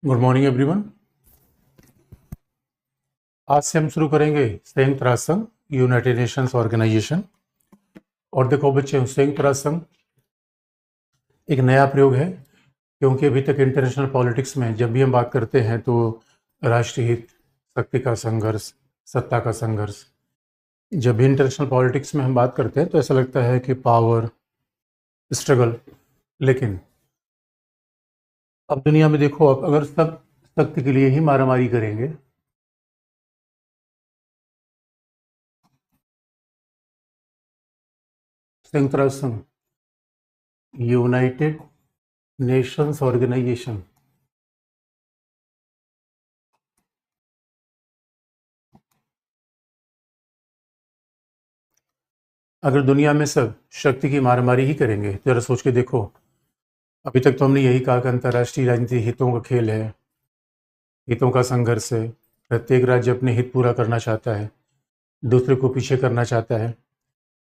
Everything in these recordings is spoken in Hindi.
Good morning everyone. आज से हम शुरू करेंगे संयुक्त राष्ट्र संघ यूनाइटेड नेशंस ऑर्गेनाइजेशन। और देखो बच्चे, संयुक्त राष्ट्र संघ एक नया प्रयोग है, क्योंकि अभी तक इंटरनेशनल पॉलिटिक्स में जब भी हम बात करते हैं तो राष्ट्रीय हित, शक्ति का संघर्ष, सत्ता का संघर्ष, जब भी इंटरनेशनल पॉलिटिक्स में हम बात करते हैं तो ऐसा लगता है कि पावर स्ट्रगल। लेकिन अब दुनिया में देखो, अब अगर सब शक्ति के लिए ही मारामारी करेंगे संयुक्त राष्ट्र संघ यूनाइटेड नेशंस ऑर्गेनाइजेशन अगर दुनिया में सब शक्ति की मारामारी ही करेंगे तो जरा सोच के देखो। अभी तक तो हमने यही कहा कि अंतर्राष्ट्रीय राजनीति हितों का खेल है, हितों का संघर्ष है। प्रत्येक राज्य अपने हित पूरा करना चाहता है, दूसरे को पीछे करना चाहता है।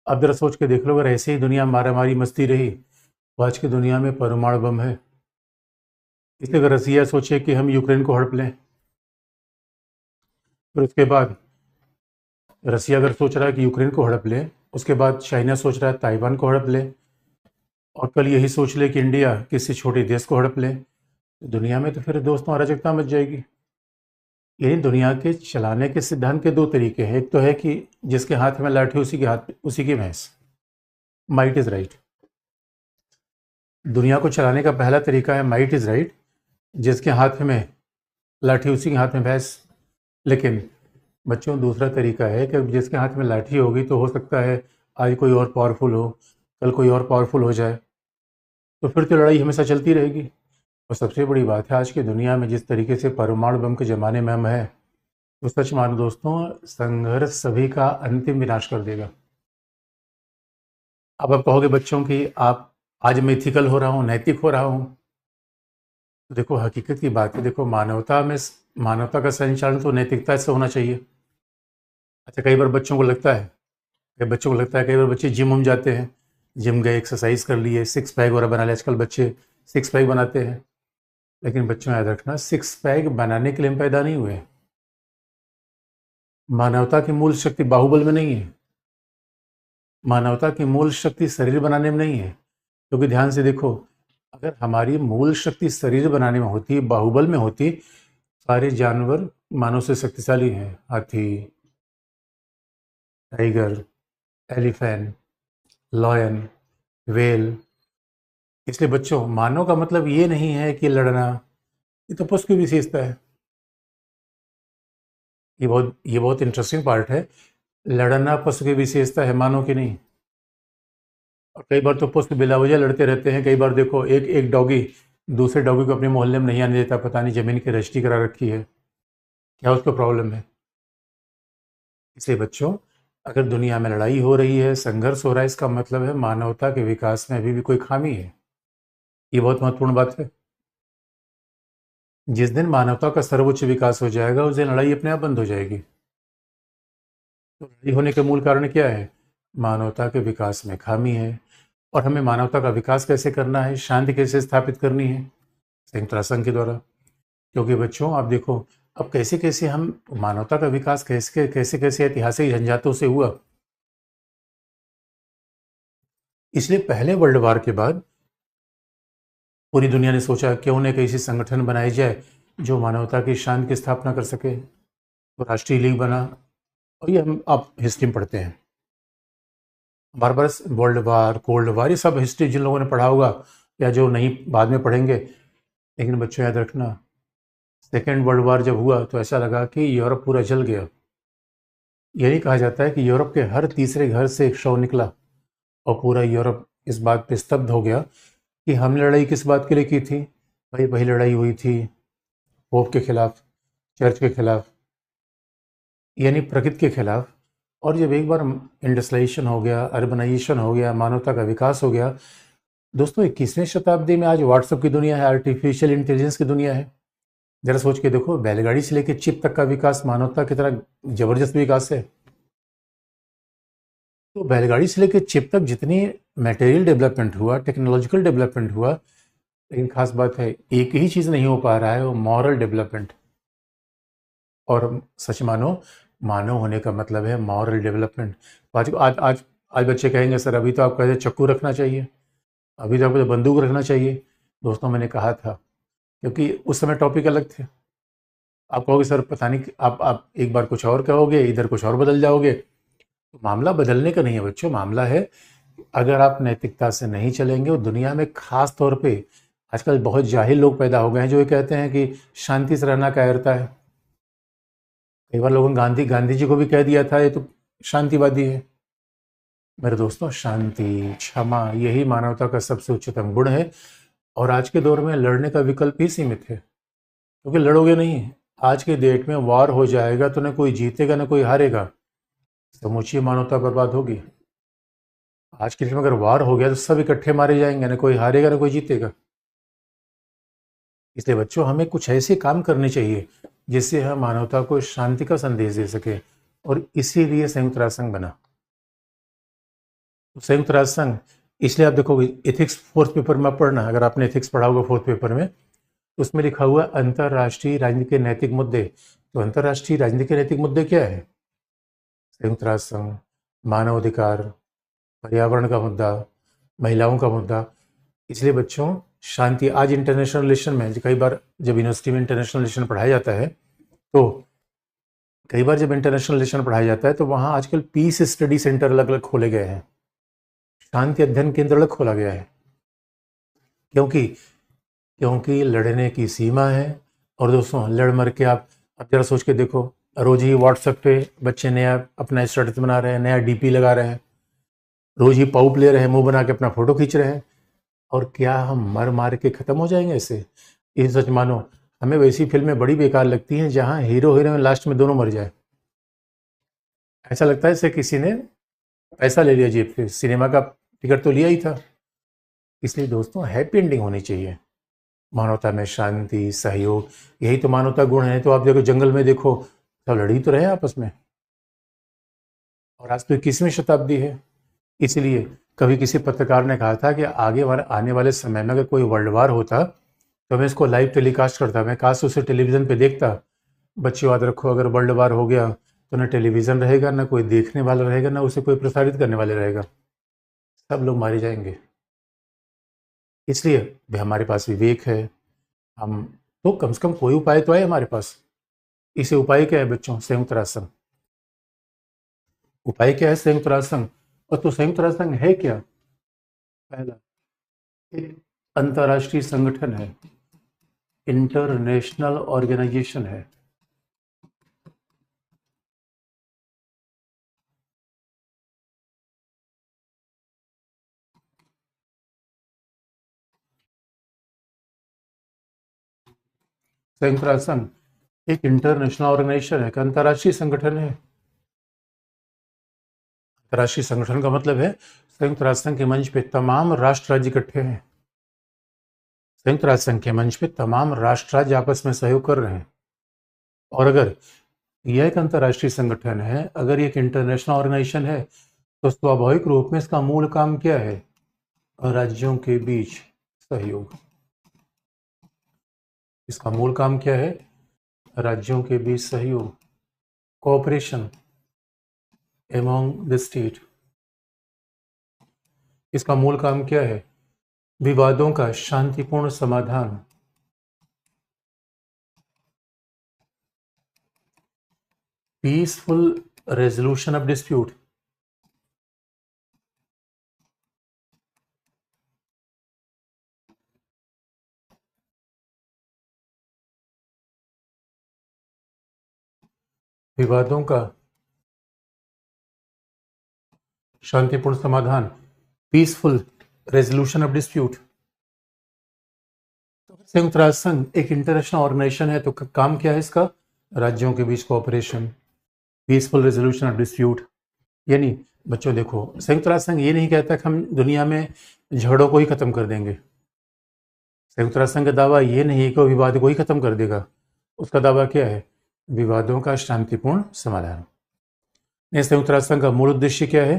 अब जरा सोच के देख लो, अगर ऐसे ही दुनिया मारामारी मस्ती रही तो आज की दुनिया में परमाणु बम है। इसलिए अगर रसिया सोचे कि हम यूक्रेन को हड़प लें, फिर उसके बाद रसिया अगर सोच रहा है कि यूक्रेन को हड़प ले, उसके बाद चाइना सोच रहा है ताइवान को हड़प ले, और कल यही सोच ले कि इंडिया किसी छोटे देश को हड़प ले, तो दुनिया में तो फिर दोस्तों अराजकता मच जाएगी। यानी दुनिया के चलाने के सिद्धांत के दो तरीके हैं। एक तो है कि जिसके हाथ में लाठी उसी की भैंस, माइट इज राइट। दुनिया को चलाने का पहला तरीका है माइट इज राइट, जिसके हाथ में लाठी उसी के हाथ में भैंस। लेकिन बच्चों, दूसरा तरीका है कि जिसके हाथ में लाठी होगी तो हो सकता है आज कोई और पावरफुल हो, कल कोई और पावरफुल हो जाए, तो फिर तो लड़ाई हमेशा चलती रहेगी। और सबसे बड़ी बात है, आज की दुनिया में जिस तरीके से परमाणु बम के ज़माने में हम हैं, तो सच मानो दोस्तों, संघर्ष सभी का अंतिम विनाश कर देगा। अब आप कहोगे बच्चों कि आप आज मैं इथिकल हो रहा हूँ, नैतिक हो रहा हूँ। तो देखो, हकीकत की बात है, देखो मानवता का संचालन तो नैतिकता से होना चाहिए। अच्छा, कई बार बच्चों को लगता है, कई बार बच्चे जिम हम जाते हैं, जिम गए, एक्सरसाइज कर लिए, सिक्स पैक वगैरह बना लिया। आजकल बच्चे सिक्स पैक बनाते हैं। लेकिन बच्चों याद रखना, सिक्स पैक बनाने के लिए हम पैदा नहीं हुए। मानवता की मूल शक्ति बाहुबल में नहीं है, मानवता की मूल शक्ति शरीर बनाने में नहीं है। क्योंकि ध्यान से देखो, अगर हमारी मूल शक्ति शरीर बनाने में होती, बाहुबल में होती, सारे जानवर मानव से शक्तिशाली हैं। हाथी, टाइगर, एलिफेंट, लॉयन, वेल। इसलिए बच्चों, मानव का मतलब ये नहीं है कि लड़ना, ये तो पुष्प की विशेषता है। ये बहुत इंटरेस्टिंग पार्ट है। लड़ना पशु की विशेषता है, मानव की नहीं। और कई बार तो पुष्प बिला वजह लड़ते रहते हैं। कई बार देखो, एक एक डॉगी दूसरे डॉगी को अपने मोहल्ले में नहीं आने देता, पता नहीं जमीन की रजिस्ट्री करा रखी है, क्या उसको प्रॉब्लम है। इसलिए बच्चों, अगर दुनिया में लड़ाई हो रही है, संघर्ष हो रहा है, इसका मतलब है मानवता के विकास में अभी भी कोई खामी है। ये बहुत महत्वपूर्ण बात है। जिस दिन मानवता का सर्वोच्च विकास हो जाएगा, उस दिन लड़ाई अपने आप बंद हो जाएगी। तो लड़ाई होने के मूल कारण क्या है? मानवता के विकास में खामी है। और हमें मानवता का विकास कैसे करना है, शांति कैसे स्थापित करनी है? संयुक्त राष्ट्र संघ के द्वारा। क्योंकि बच्चों, आप देखो, अब कैसे कैसे हम मानवता का विकास कैसे कैसे कैसे ऐतिहासिक झंझातों से हुआ। इसलिए पहले वर्ल्ड वार के बाद पूरी दुनिया ने सोचा क्यों न एक ऐसी संगठन बनाई जाए जो मानवता की शांति की स्थापना कर सके। तो राष्ट्रीय लीग बना। और ये हम आप हिस्ट्री में पढ़ते हैं, बार बार वर्ल्ड वार, कोल्ड वार, ये सब हिस्ट्री जिन लोगों ने पढ़ा होगा या जो नहीं बाद में पढ़ेंगे। लेकिन बच्चों याद रखना, सेकेंड वर्ल्ड वार जब हुआ तो ऐसा लगा कि यूरोप पूरा जल गया। यही कहा जाता है कि यूरोप के हर तीसरे घर से एक शव निकला, और पूरा यूरोप इस बात पे स्तब्ध हो गया कि हमने लड़ाई किस बात के लिए की थी। भाई, वही लड़ाई हुई थी पोप के खिलाफ, चर्च के खिलाफ, यानी प्रकृति के खिलाफ। और जब एक बार इंडस्ट्रियलाइजेशन हो गया, अर्बनाइजेशन हो गया, मानवता का विकास हो गया, दोस्तों 21वीं शताब्दी में आज व्हाट्सएप की दुनिया है, आर्टिफिशियल इंटेलिजेंस की दुनिया है। जरा सोच के देखो, बैलगाड़ी से लेकर चिप तक का विकास मानवता की तरह जबरदस्त विकास है। तो बैलगाड़ी से लेकर चिप तक जितनी मटेरियल डेवलपमेंट हुआ, टेक्नोलॉजिकल डेवलपमेंट हुआ, लेकिन खास बात है, एक ही चीज़ नहीं हो पा रहा है, वो मॉरल डेवलपमेंट। और सच मानो, मानव होने का मतलब है मॉरल डेवलपमेंट। तो आज बच्चे कहेंगे सर अभी तो आप कहते चक्कू रखना चाहिए, अभी तो आपको बंदूक रखना चाहिए। दोस्तों मैंने कहा था, क्योंकि उस समय टॉपिक अलग थे। आप कहोगे सर पता नहीं, आप एक बार कुछ और कहोगे, इधर कुछ और बदल जाओगे। तो मामला बदलने का नहीं है बच्चों, मामला है अगर आप नैतिकता से नहीं चलेंगे। और दुनिया में खास तौर पे आजकल बहुत जाहिल लोग पैदा हो गए हैं जो ये कहते हैं कि शांति से रहना कायरता है। कई बार लोगों ने गांधी जी को भी कह दिया था ये तो शांतिवादी है। मेरे दोस्तों, शांति, क्षमा, यही मानवता का सबसे उच्चतम गुण है। और आज के दौर में लड़ने का विकल्प ही सीमित है, क्योंकि लड़ोगे नहीं। आज के डेट में वार हो जाएगा तो न कोई जीतेगा न कोई हारेगा, समूची मानवता बर्बाद होगी। आज के डेट में अगर वार हो गया तो सब इकट्ठे मारे जाएंगे, न कोई हारेगा न कोई जीतेगा। इसलिए बच्चों, हमें कुछ ऐसे काम करने चाहिए जिससे हम मानवता को शांति का संदेश दे सके। और इसीलिए संयुक्त राष्ट्र संघ बना। तो संयुक्त राष्ट्र संघ, इसलिए आप देखोगे एथिक्स फोर्थ पेपर में पढ़ना, अगर आपने एथिक्स पढ़ा होगा फोर्थ पेपर में, तो उसमें लिखा हुआ अंतर्राष्ट्रीय राजनीति के नैतिक मुद्दे। तो अंतर्राष्ट्रीय राजनीति के नैतिक मुद्दे क्या है? संयुक्त राष्ट्र संघ, मानव अधिकार, पर्यावरण का मुद्दा, महिलाओं का मुद्दा। इसलिए बच्चों, शांति, आज इंटरनेशनल रिलेशन में कई बार जब यूनिवर्सिटी में इंटरनेशनल रिलेशन पढ़ाया जाता है, तो कई बार जब इंटरनेशनल रिलेशन पढ़ाया जाता है तो वहाँ आजकल पीस स्टडी सेंटर अलग अलग खोले गए हैं, शांति अध्ययन केंद्र अलग खोला गया है। क्योंकि क्योंकि लड़ने की सीमा है। और दोस्तों, लड़ मर के आप जरा सोच के देखो, रोज ही व्हाट्सएप पे बच्चे नया अपना स्टेटस बना रहे हैं, नया डीपी लगा रहे हैं, रोज ही पाउप ले रहे हैं, मुंह बना के अपना फोटो खींच रहे हैं। और क्या हम मर मार के ख़त्म हो जाएंगे ऐसे? ये सच मानो, हमें वैसी फिल्में बड़ी बेकार लगती हैं जहाँ हीरो हीरोइन लास्ट में दोनों मर जाए। ऐसा लगता है जैसे किसी ने पैसा ले लिया जेब से, सिनेमा का टिकट तो लिया ही था। इसलिए दोस्तों, हैप्पी एंडिंग होनी चाहिए। मानवता में शांति, सहयोग, यही तो मानवता गुण है। तो आप देखो जंगल में देखो, सब लड़ ही तो रहे हैं आपस में। और आज तो 21वीं शताब्दी है। इसलिए कभी किसी पत्रकार ने कहा था कि आने वाले समय में अगर कोई वर्ल्ड वार होता तो मैं इसको लाइव टेलीकास्ट करता, मैं काश उसे टेलीविज़न पे देखता। बच्चों याद रखो, अगर वर्ल्ड वार हो गया तो न टेलीविज़न रहेगा, न कोई देखने वाला रहेगा, न उसे कोई प्रसारित करने वाले रहेगा, सब लोग मारे जाएंगे। इसलिए भी हमारे पास विवेक है, हम तो कम से कम कोई उपाय तो है हमारे पास। इसे उपाय क्या है बच्चों? संयुक्त राष्ट्र संघ। उपाय क्या है? संयुक्त राष्ट्र संघ। और तो संयुक्त राष्ट्र संघ है क्या? पहला, एक अंतर्राष्ट्रीय संगठन है, इंटरनेशनल ऑर्गेनाइजेशन है। संयुक्त राष्ट्र संघ एक इंटरनेशनल ऑर्गेनाइजेशन है, एक अंतर्राष्ट्रीय संगठन है। अंतर्राष्ट्रीय संगठन का मतलब है संयुक्त राष्ट्र संघ के मंच पे तमाम राष्ट्र राज्य इकट्ठे हैं। संयुक्त राष्ट्र संघ के मंच पे तमाम राष्ट्र राज्य आपस में सहयोग कर रहे हैं। और अगर यह एक अंतर्राष्ट्रीय संगठन है, अगर ये एक इंटरनेशनल ऑर्गेनाइजेशन है, तो स्वाभाविक रूप में इसका मूल काम क्या है? राज्यों के बीच सहयोग। इसका मूल काम क्या है? राज्यों के बीच सहयोग, कोऑपरेशन एमॉन्ग द स्टेट। इसका मूल काम क्या है? विवादों का शांतिपूर्ण समाधान, पीसफुल रेजोल्यूशन ऑफ डिस्प्यूट। विवादों का शांतिपूर्ण समाधान, पीसफुल रेजोल्यूशन ऑफ डिस्प्यूट। संयुक्त राष्ट्र संघ एक इंटरनेशनल ऑर्गेनाइजेशन है, तो काम क्या है इसका? राज्यों के बीच cooperation, peaceful resolution of dispute. यानी बच्चों देखो, संयुक्त राष्ट्र संघ ये नहीं कहता कि हम दुनिया में झगड़ों को ही खत्म कर देंगे। संयुक्त राष्ट्र संघ का दावा ये नहीं है कि वो विवाद को ही खत्म कर देगा। उसका दावा क्या है? विवादों का शांतिपूर्ण समाधान। संयुक्त राष्ट्र संघ का मूल उद्देश्य क्या है?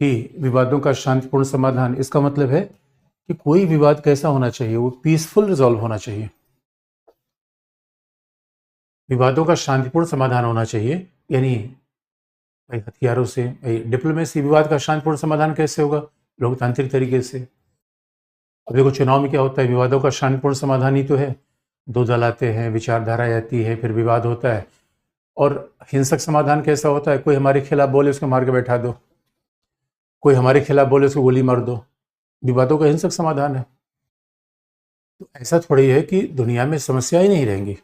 कि विवादों का शांतिपूर्ण समाधान। इसका मतलब है कि कोई विवाद कैसा होना चाहिए, वो पीसफुल रिजॉल्व होना चाहिए, विवादों का शांतिपूर्ण समाधान होना चाहिए। यानी भाई हथियारों से, भाई डिप्लोमेसी, विवाद का शांतिपूर्ण समाधान कैसे होगा? लोकतांत्रिक तरीके से। अब देखो चुनाव में क्या होता है, विवादों का शांतिपूर्ण समाधान ही तो है, दो दल आते हैं, विचारधारा आती है, फिर विवाद होता है। और हिंसक समाधान कैसा होता है, कोई हमारे खिलाफ बोले उसको मार के बैठा दो, कोई हमारे खिलाफ बोले उसको गोली मार दो, विवादों का हिंसक समाधान है। तो ऐसा थोड़ी है कि दुनिया में समस्या ही नहीं रहेंगी।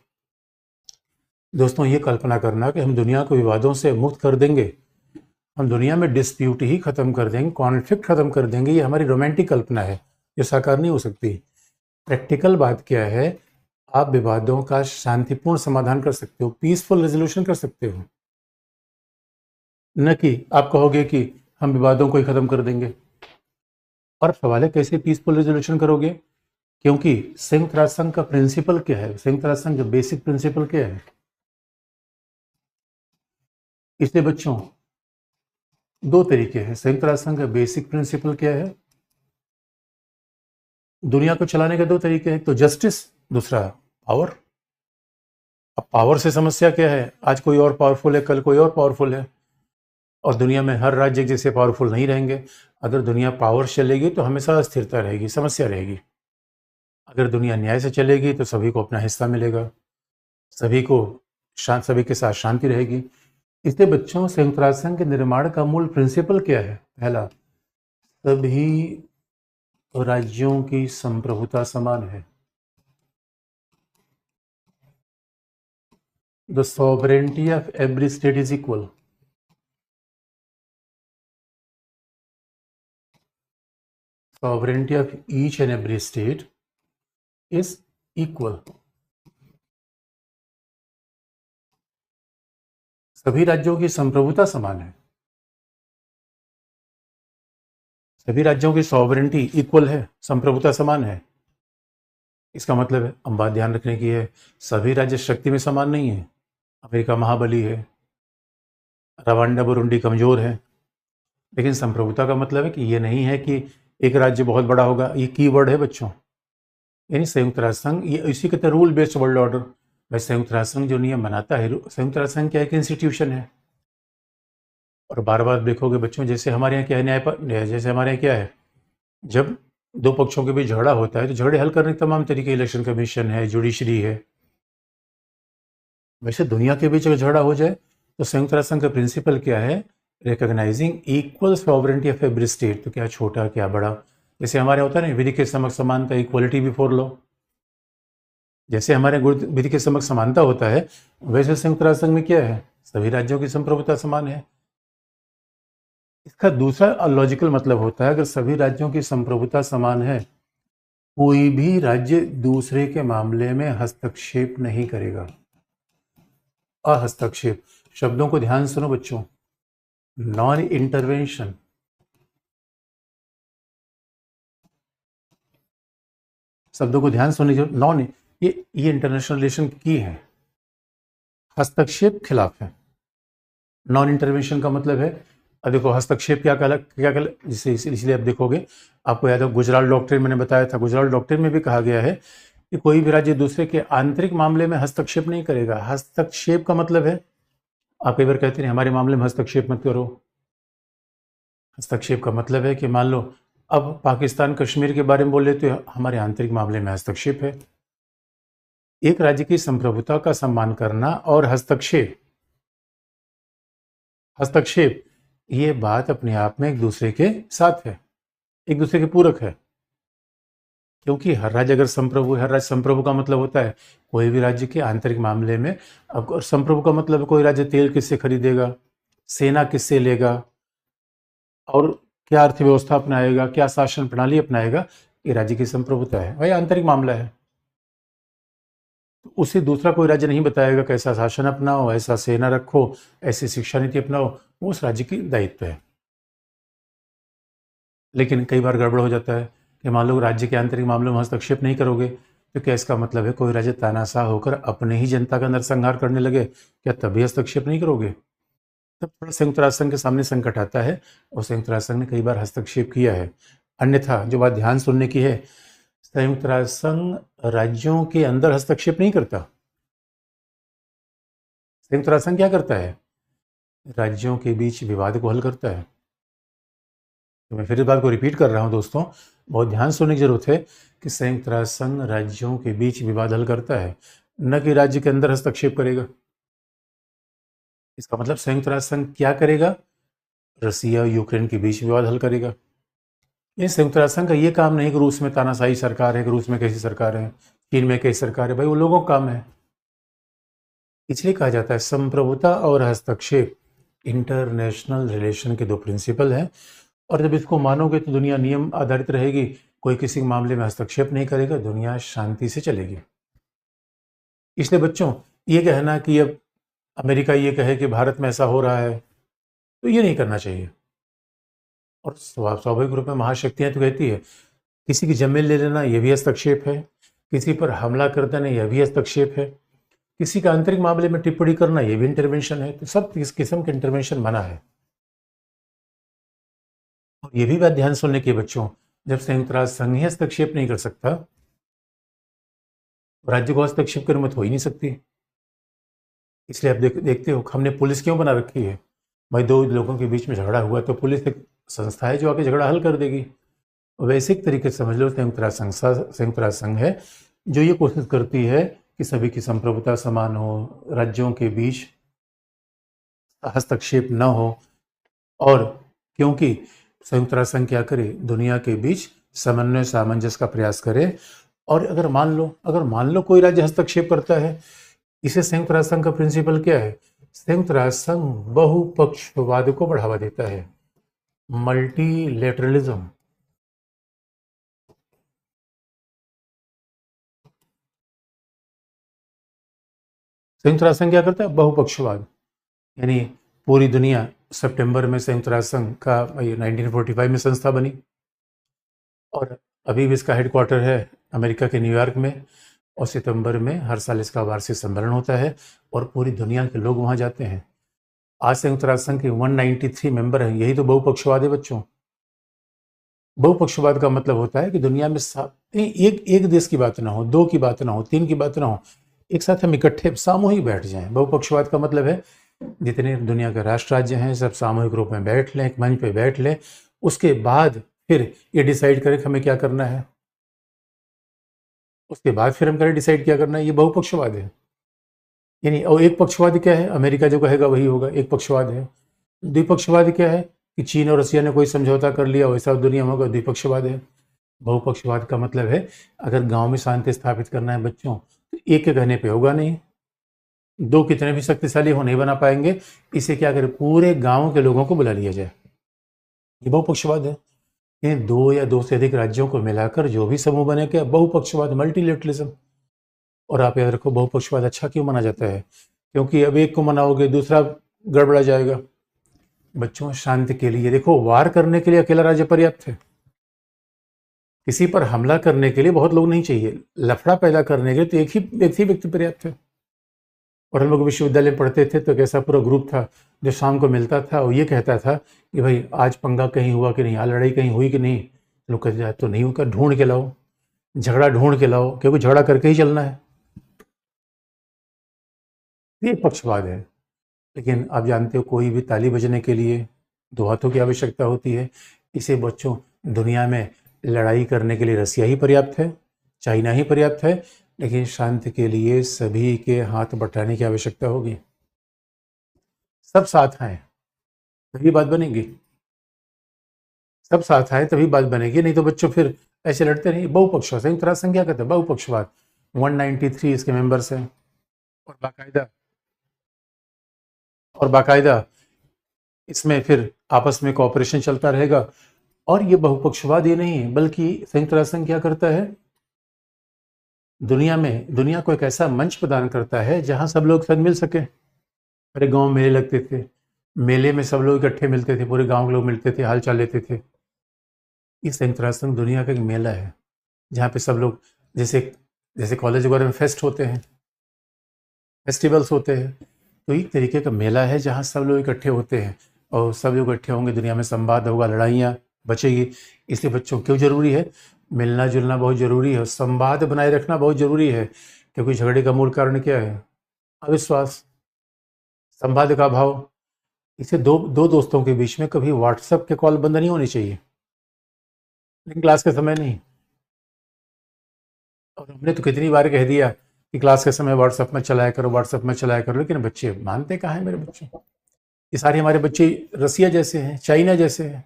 दोस्तों, ये कल्पना करना कि हम दुनिया को विवादों से मुक्त कर देंगे, हम दुनिया में डिस्प्यूट ही खत्म कर देंगे, कॉन्फ्लिक्ट खत्म कर देंगे, ये हमारी रोमांटिक कल्पना है, ये साकार नहीं हो सकती। प्रैक्टिकल बात क्या है, आप विवादों का शांतिपूर्ण समाधान कर सकते हो, पीसफुल रेजोल्यूशन कर सकते हो, न कि आप कहोगे कि हम विवादों को ही खत्म कर देंगे। और सवाल है कैसे पीसफुल रेजोल्यूशन करोगे, क्योंकि संयुक्त राष्ट्र संघ का प्रिंसिपल क्या है, संयुक्त राष्ट्र संघ का बेसिक प्रिंसिपल क्या है? इसलिए बच्चों, दो तरीके हैं। संयुक्त राष्ट्र संघ का बेसिक प्रिंसिपल क्या है? दुनिया को चलाने के दो तरीके हैं, एक तो जस्टिस, दूसरा पावर। अब पावर से समस्या क्या है, आज कोई और पावरफुल है, कल कोई और पावरफुल है, और दुनिया में हर राज्य एक जैसे पावरफुल नहीं रहेंगे। अगर दुनिया पावर से चलेगी तो हमेशा अस्थिरता रहेगी, समस्या रहेगी। अगर दुनिया न्याय से चलेगी तो सभी को अपना हिस्सा मिलेगा, सभी को सभी के साथ शांति रहेगी। इसलिए बच्चों, संयुक्त राष्ट्र संघ के निर्माण का मूल प्रिंसिपल क्या है? पहला, सभी राज्यों की संप्रभुता समान है। The sovereignty of every state is equal. Sovereignty of each and every state is equal. सभी राज्यों की संप्रभुता समान है, सभी राज्यों की सॉवरेंटी इक्वल है, संप्रभुता समान है। इसका मतलब है, हम बात ध्यान रखने की है, सभी राज्य शक्ति में समान नहीं है। अमेरिका महाबली है, रवांडा बुरुंडी कमजोर है, लेकिन संप्रभुता का मतलब है कि ये नहीं है कि एक राज्य बहुत बड़ा होगा। ये कीवर्ड है बच्चों, यानी संयुक्त राष्ट्र संघ, ये इसी के तरह रूल बेस्ड वर्ल्ड ऑर्डर। भाई संयुक्त राष्ट्र संघ जो नियम बनाता है, संयुक्त राष्ट्र संघ क्या एक इंस्टीट्यूशन है। और बार बार देखोगे बच्चों, जैसे हमारे यहाँ क्या है, जैसे हमारे यहाँ क्या है, जब दो पक्षों के बीच झगड़ा होता है तो झगड़े हल करने के तमाम तरीके, इलेक्शन कमीशन है, जुडिशरी है। वैसे दुनिया के बीच अगर झगड़ा हो जाए तो संयुक्त राष्ट्र संघ का प्रिंसिपल क्या है? Recognising equal sovereignty of every state. तो क्या छोटा क्या बड़ा, जैसे हमारे होता है ना, विधि के समक्ष समानता, इक्वलिटी बिफोर लॉ। जैसे हमारे विधि के समक्ष समानता होता है, वैसे संयुक्त राष्ट्र संघ में क्या है? सभी राज्यों की संप्रभुता समान है। इसका दूसरा लॉजिकल मतलब होता है, अगर सभी राज्यों की संप्रभुता समान है, कोई भी राज्य दूसरे के मामले में हस्तक्षेप नहीं करेगा। हस्तक्षेप शब्दों को ध्यान सुनो बच्चों, नॉन इंटरवेंशन। शब्दों को ध्यान सुनने जो नॉन, ये इंटरनेशनल रिलेशन की है। हस्तक्षेप खिलाफ है, नॉन इंटरवेंशन का मतलब है, अब देखो हस्तक्षेप क्या कहला, जिसे इसलिए आप देखोगे, आपको याद है गुजराल डॉक्ट्रिन मैंने बताया था, गुजराल डॉक्ट्रिन में भी कहा गया है कि कोई भी राज्य दूसरे के आंतरिक मामले में हस्तक्षेप नहीं करेगा। हस्तक्षेप का मतलब है, आप कई बार कहते हैं हमारे मामले में हस्तक्षेप मत करो। हस्तक्षेप का मतलब है कि मान लो अब पाकिस्तान कश्मीर के बारे में बोल रहे तो हमारे आंतरिक मामले में हस्तक्षेप है। एक राज्य की संप्रभुता का सम्मान करना और हस्तक्षेप ये बात अपने आप में एक दूसरे के साथ है, एक दूसरे के पूरक है। क्योंकि हर राज्य अगर संप्रभु है, हर राज्य संप्रभु का मतलब होता है कोई भी राज्य के आंतरिक मामले में। अब संप्रभु का मतलब है कोई राज्य तेल किससे खरीदेगा, सेना किससे लेगा, और क्या अर्थव्यवस्था अपनाएगा, क्या शासन प्रणाली अपनाएगा, ये राज्य की संप्रभुता है, वही आंतरिक मामला है। तो उसे दूसरा कोई राज्य नहीं बताएगा कैसा शासन अपनाओ, ऐसा सेना रखो, ऐसी शिक्षा नीति अपनाओ, वो उस राज्य की दायित्व है। लेकिन कई बार गड़बड़ हो जाता है कि मान लो राज्य के आंतरिक मामलों में हस्तक्षेप नहीं करोगे, तो क्या इसका मतलब है कोई राज्य तानाशाह होकर अपने ही जनता का नरसंहार करने लगे, क्या तभी हस्तक्षेप नहीं करोगे? तब थोड़ा संयुक्त राष्ट्र संघ के सामने संकट आता है, और संयुक्त राष्ट्र संघ ने कई बार हस्तक्षेप किया है। अन्यथा जो बात ध्यान सुनने की है, संयुक्त राष्ट्र संघ राज्यों के अंदर हस्तक्षेप नहीं करता। संयुक्त राष्ट्र संघ क्या करता है? राज्यों के बीच विवाद को हल करता है। तो मैं फिर इस बात को रिपीट कर रहा हूं दोस्तों, बहुत ध्यान सुनने की जरूरत है कि संयुक्त राष्ट्र संघ राज्यों के बीच विवाद हल करता है, न कि राज्य के अंदर हस्तक्षेप करेगा। इसका मतलब संयुक्त राष्ट्र संघ क्या करेगा? रसिया यूक्रेन के बीच विवाद हल करेगा। ये संयुक्त राष्ट्र संघ का ये काम नहीं कि रूस में तानाशाही सरकार है, कि रूस में कैसी सरकार है, चीन में कैसी सरकार है, भाई वो लोगों का काम है। इसलिए कहा जाता है संप्रभुता और हस्तक्षेप इंटरनेशनल रिलेशन के दो प्रिंसिपल हैं, और जब इसको मानोगे तो दुनिया नियम आधारित रहेगी, कोई किसी के मामले में हस्तक्षेप नहीं करेगा, दुनिया शांति से चलेगी। इसलिए बच्चों, ये कहना कि अब अमेरिका ये कहे कि भारत में ऐसा हो रहा है, तो ये नहीं करना चाहिए। और स्वाभाविक रूप में महाशक्तियां तो कहती है किसी की जमीन ले लेना यह भी हस्तक्षेप है, किसी पर हमला कर देना यह भी हस्तक्षेप है, किसी का आंतरिक मामले में टिप्पणी करना यह भी इंटरवेंशन है। तो सब इस किस्म के इंटरवेंशन मना है। और ये भी बात ध्यान सुनने की बच्चों, जब संयुक्त राष्ट्र संघ ही हस्तक्षेप नहीं कर सकता, राज्य को हस्तक्षेप करने में हो ही नहीं सकती। इसलिए आप देखते हो हमने पुलिस क्यों बना रखी है? भाई दो लोगों के बीच में झगड़ा हुआ तो पुलिस एक संस्था है जो आके झगड़ा हल कर देगी। वैसे एक तरीके से समझ लो संयुक्त राष्ट्र संघ है जो ये कोशिश करती है कि सभी की संप्रभुता समान हो, राज्यों के बीच हस्तक्षेप न हो, और क्योंकि संयुक्त राष्ट्र संघ क्या करे, दुनिया के बीच समन्वय सामंजस्य का प्रयास करे। और अगर मान लो कोई राज्य हस्तक्षेप करता है, इसे संयुक्त राष्ट्र संघ का प्रिंसिपल क्या है? संयुक्त राष्ट्र संघ बहुपक्षवाद को बढ़ावा देता है, मल्टीलेटरलिज्म। संयुक्त राष्ट्र संघ क्या करता है? बहुपक्षवाद। यानी पूरी दुनिया, सितंबर में संयुक्त राष्ट्र संघ का 1945 में संस्था बनी, और अभी भी इसका हेडक्वार्टर है अमेरिका के न्यूयॉर्क में, और सितंबर में हर साल इसका वार्षिक सम्मेलन होता है और पूरी दुनिया के लोग वहां जाते हैं। आज संयुक्त राष्ट्र संघ के 193 मेंबर हैं। यही तो बहुपक्षवाद है बच्चों। बहुपक्षवाद का मतलब होता है कि दुनिया में एक देश की बात ना हो, दो की बात ना हो, तीन की बात ना हो, एक साथ हम इकट्ठे सामूहिक बैठ जाएं। बहुपक्षवाद का मतलब है जितने दुनिया के राष्ट्र राज्य हैं सब सामूहिक रूप में बैठ लें, एक मंच पे बैठ लें, उसके बाद फिर ये डिसाइड करें कि हमें क्या करना है, उसके बाद फिर हम करें डिसाइड क्या करना है। ये बहुपक्षवाद है। यानी और एक पक्षवाद क्या है? अमेरिका जो कहेगा वही होगा, एक पक्षवाद है। द्विपक्षवाद क्या है? कि चीन और रसिया ने कोई समझौता कर लिया वैसा दुनिया में होगा, द्विपक्षवाद है। बहुपक्षवाद का मतलब है अगर गांव में शांति स्थापित करना है बच्चों, तो एक के कहने पे होगा नहीं, दो कितने भी शक्तिशाली हो नहीं बना पाएंगे। इसे क्या करें? पूरे गांव के लोगों को बुला लिया जाए, ये बहुपक्षवाद है। ये दो या दो से अधिक राज्यों को मिलाकर जो भी समूह बने क्या? बहुपक्षवाद, मल्टीलेटरलिज्म। और आप याद रखो बहुपक्षवाद अच्छा क्यों माना जाता है? क्योंकि अब एक को मनाओगे दूसरा गड़बड़ा जाएगा। बच्चों, शांति के लिए देखो, वार करने के लिए अकेला राज्य पर्याप्त है, किसी पर हमला करने के लिए बहुत लोग नहीं चाहिए, लफड़ा पैदा करने के लिए तो एक ही व्यक्ति पर्याप्त है। और हम लोग विश्वविद्यालय में पढ़ते थे तो कैसा पूरा ग्रुप था जो शाम को मिलता था और ये कहता था कि भाई आज पंगा कहीं हुआ कि नहीं, आज लड़ाई कहीं हुई कि नहीं। लोग कहते हैं तो नहीं होगा, ढूंढ के लाओ, झगड़ा ढूंढ के लाओ, क्योंकि झगड़ा करके ही चलना है। ये पक्षपात है। लेकिन आप जानते हो कोई भी ताली बजने के लिए दो हाथों की आवश्यकता होती है। इसे बच्चों, दुनिया में लड़ाई करने के लिए रसिया ही पर्याप्त है, चाइना ही पर्याप्त है, लेकिन शांति के लिए सभी के हाथ बटाने की आवश्यकता होगी। सब साथ आए तभी बात बनेगी, सब साथ आए तभी बात बनेगी, नहीं तो बच्चों फिर ऐसे लड़ते रहिए। बहुपक्षवाद, संयुक्त राष्ट्र संघ क्या कहते हैं? बहुपक्षवाद। 193 इसके मेंबर्स हैं, और बाकायदा इसमें फिर आपस में कोऑपरेशन चलता रहेगा। और ये बहुपक्षवाद ये नहीं है, बल्कि संयुक्त राष्ट्र संघ क्या करता है? दुनिया को एक ऐसा मंच प्रदान करता है जहां सब लोग संग मिल सके। अरे गांव मेले लगते थे, मेले में सब लोग इकट्ठे मिलते थे, पूरे गांव के लोग मिलते थे, हाल चाल लेते थे। इस संयुक्त राष्ट्र संघ दुनिया का एक मेला है जहाँ पे सब लोग, जैसे जैसे कॉलेज वगैरह में फेस्ट होते हैं, फेस्टिवल्स होते हैं, तो एक तरीके का मेला है जहाँ सब लोग इकट्ठे होते हैं, और सब लोग इकट्ठे होंगे, दुनिया में संवाद होगा, लड़ाइयाँ बचेगी। इसलिए बच्चों क्यों जरूरी है? मिलना जुलना बहुत जरूरी है, संवाद बनाए रखना बहुत जरूरी है, क्योंकि झगड़े का मूल कारण क्या है? अविश्वास, संवाद का अभाव। इसे दो दो दोस्तों के बीच में कभी व्हाट्सएप के कॉल बंद नहीं होनी चाहिए, लेकिन क्लास के समय नहीं। और हमने तो कितनी बार कह दिया कि क्लास के समय व्हाट्सएप में चलाया करो, व्हाट्सएप में चलाया करो, लेकिन बच्चे मानते कहाँ है मेरे बच्चे? ये सारे हमारे बच्चे रसिया जैसे हैं, चाइना जैसे हैं।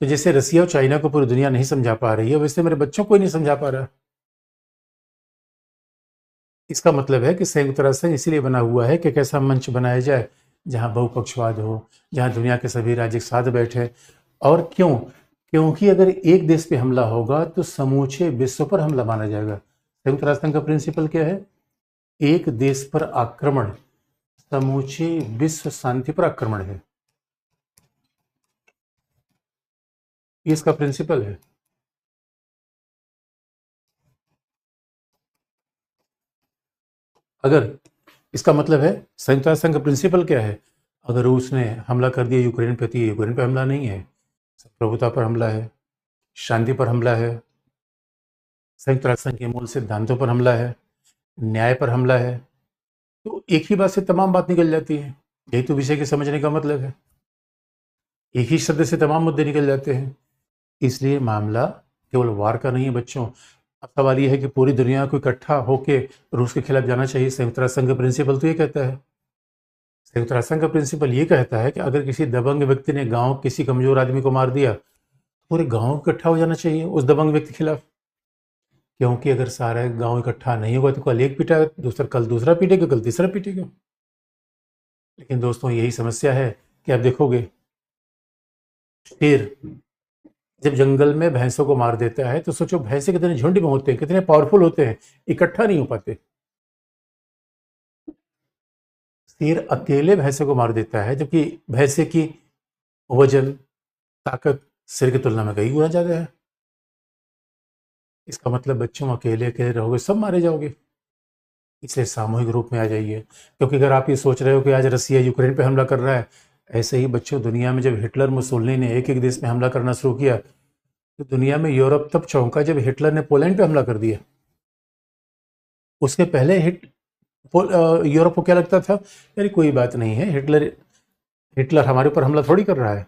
तो जैसे रसिया और चाइना को पूरी दुनिया नहीं समझा पा रही है, वैसे मेरे बच्चों को ही नहीं समझा पा रहा। इसका मतलब है कि संयुक्त राष्ट्र संघ इसीलिए बना हुआ है कि एक ऐसा मंच बनाया जाए जहां बहुपक्षवाद हो, जहां दुनिया के सभी राज्य एक साथ बैठे। और क्यों? क्योंकि अगर एक देश पे हमला होगा तो समूचे विश्व पर हमला माना जाएगा। संयुक्त राष्ट्र संघ का प्रिंसिपल क्या है? एक देश पर आक्रमण समूचे विश्व शांति पर आक्रमण है, ये इसका प्रिंसिपल है। अगर इसका मतलब है संयुक्त राष्ट्र संघ का प्रिंसिपल क्या है? अगर रूस ने हमला कर दिया यूक्रेन पे, तो यूक्रेन पे हमला नहीं है, प्रभुता पर हमला है, शांति पर हमला है, संयुक्त राष्ट्र संघ के मूल सिद्धांतों पर हमला है, न्याय पर हमला है। तो एक ही बात से तमाम बात निकल जाती है। यही तो विषय के समझने का मतलब है। एक ही शब्द से तमाम मुद्दे निकल जाते हैं। इसलिए मामला केवल वार का नहीं है बच्चों। अब सवाल यह है कि पूरी दुनिया को इकट्ठा होके रूस के खिलाफ जाना चाहिए। संयुक्त राष्ट्र संघ का प्रिंसिपल तो ये कहता है, संयुक्त राष्ट्र संघ का प्रिंसिपल ये कहता है कि अगर किसी दबंग व्यक्ति ने गांव किसी कमजोर आदमी को मार दिया, पूरे गांव इकट्ठा हो जाना चाहिए उस दबंग व्यक्ति के खिलाफ। क्योंकि अगर सारा गांव इकट्ठा नहीं होगा तो कल एक पीटा, दूसरा कल दूसरा पीटेगा, कल तीसरा पीटेगा। लेकिन दोस्तों यही समस्या है कि आप देखोगे शेर जब जंगल में भैंसों को मार देता है तो सोचो भैंसे कितने झुंड में होते हैं, कितने पावरफुल होते हैं, इकट्ठा नहीं हो पाते। शेर अकेले भैंसे को मार देता है, जबकि भैंसे की वजन ताकत शेर की तुलना में कई गुना ज्यादा है। इसका मतलब बच्चों अकेले अकेले रहोगे सब मारे जाओगे। इसलिए सामूहिक रूप में आ जाइए। क्योंकि अगर आप ये सोच रहे हो कि आज रसिया यूक्रेन पे हमला कर रहा है, ऐसे ही बच्चों दुनिया में जब हिटलर मुसोलिनी ने एक एक देश में हमला करना शुरू किया तो दुनिया में यूरोप तब चौंका जब हिटलर ने पोलैंड पे हमला कर दिया। उसके पहले यूरोप को क्या लगता था, यार कोई बात नहीं है, हिटलर हिटलर हमारे ऊपर हमला थोड़ी कर रहा है।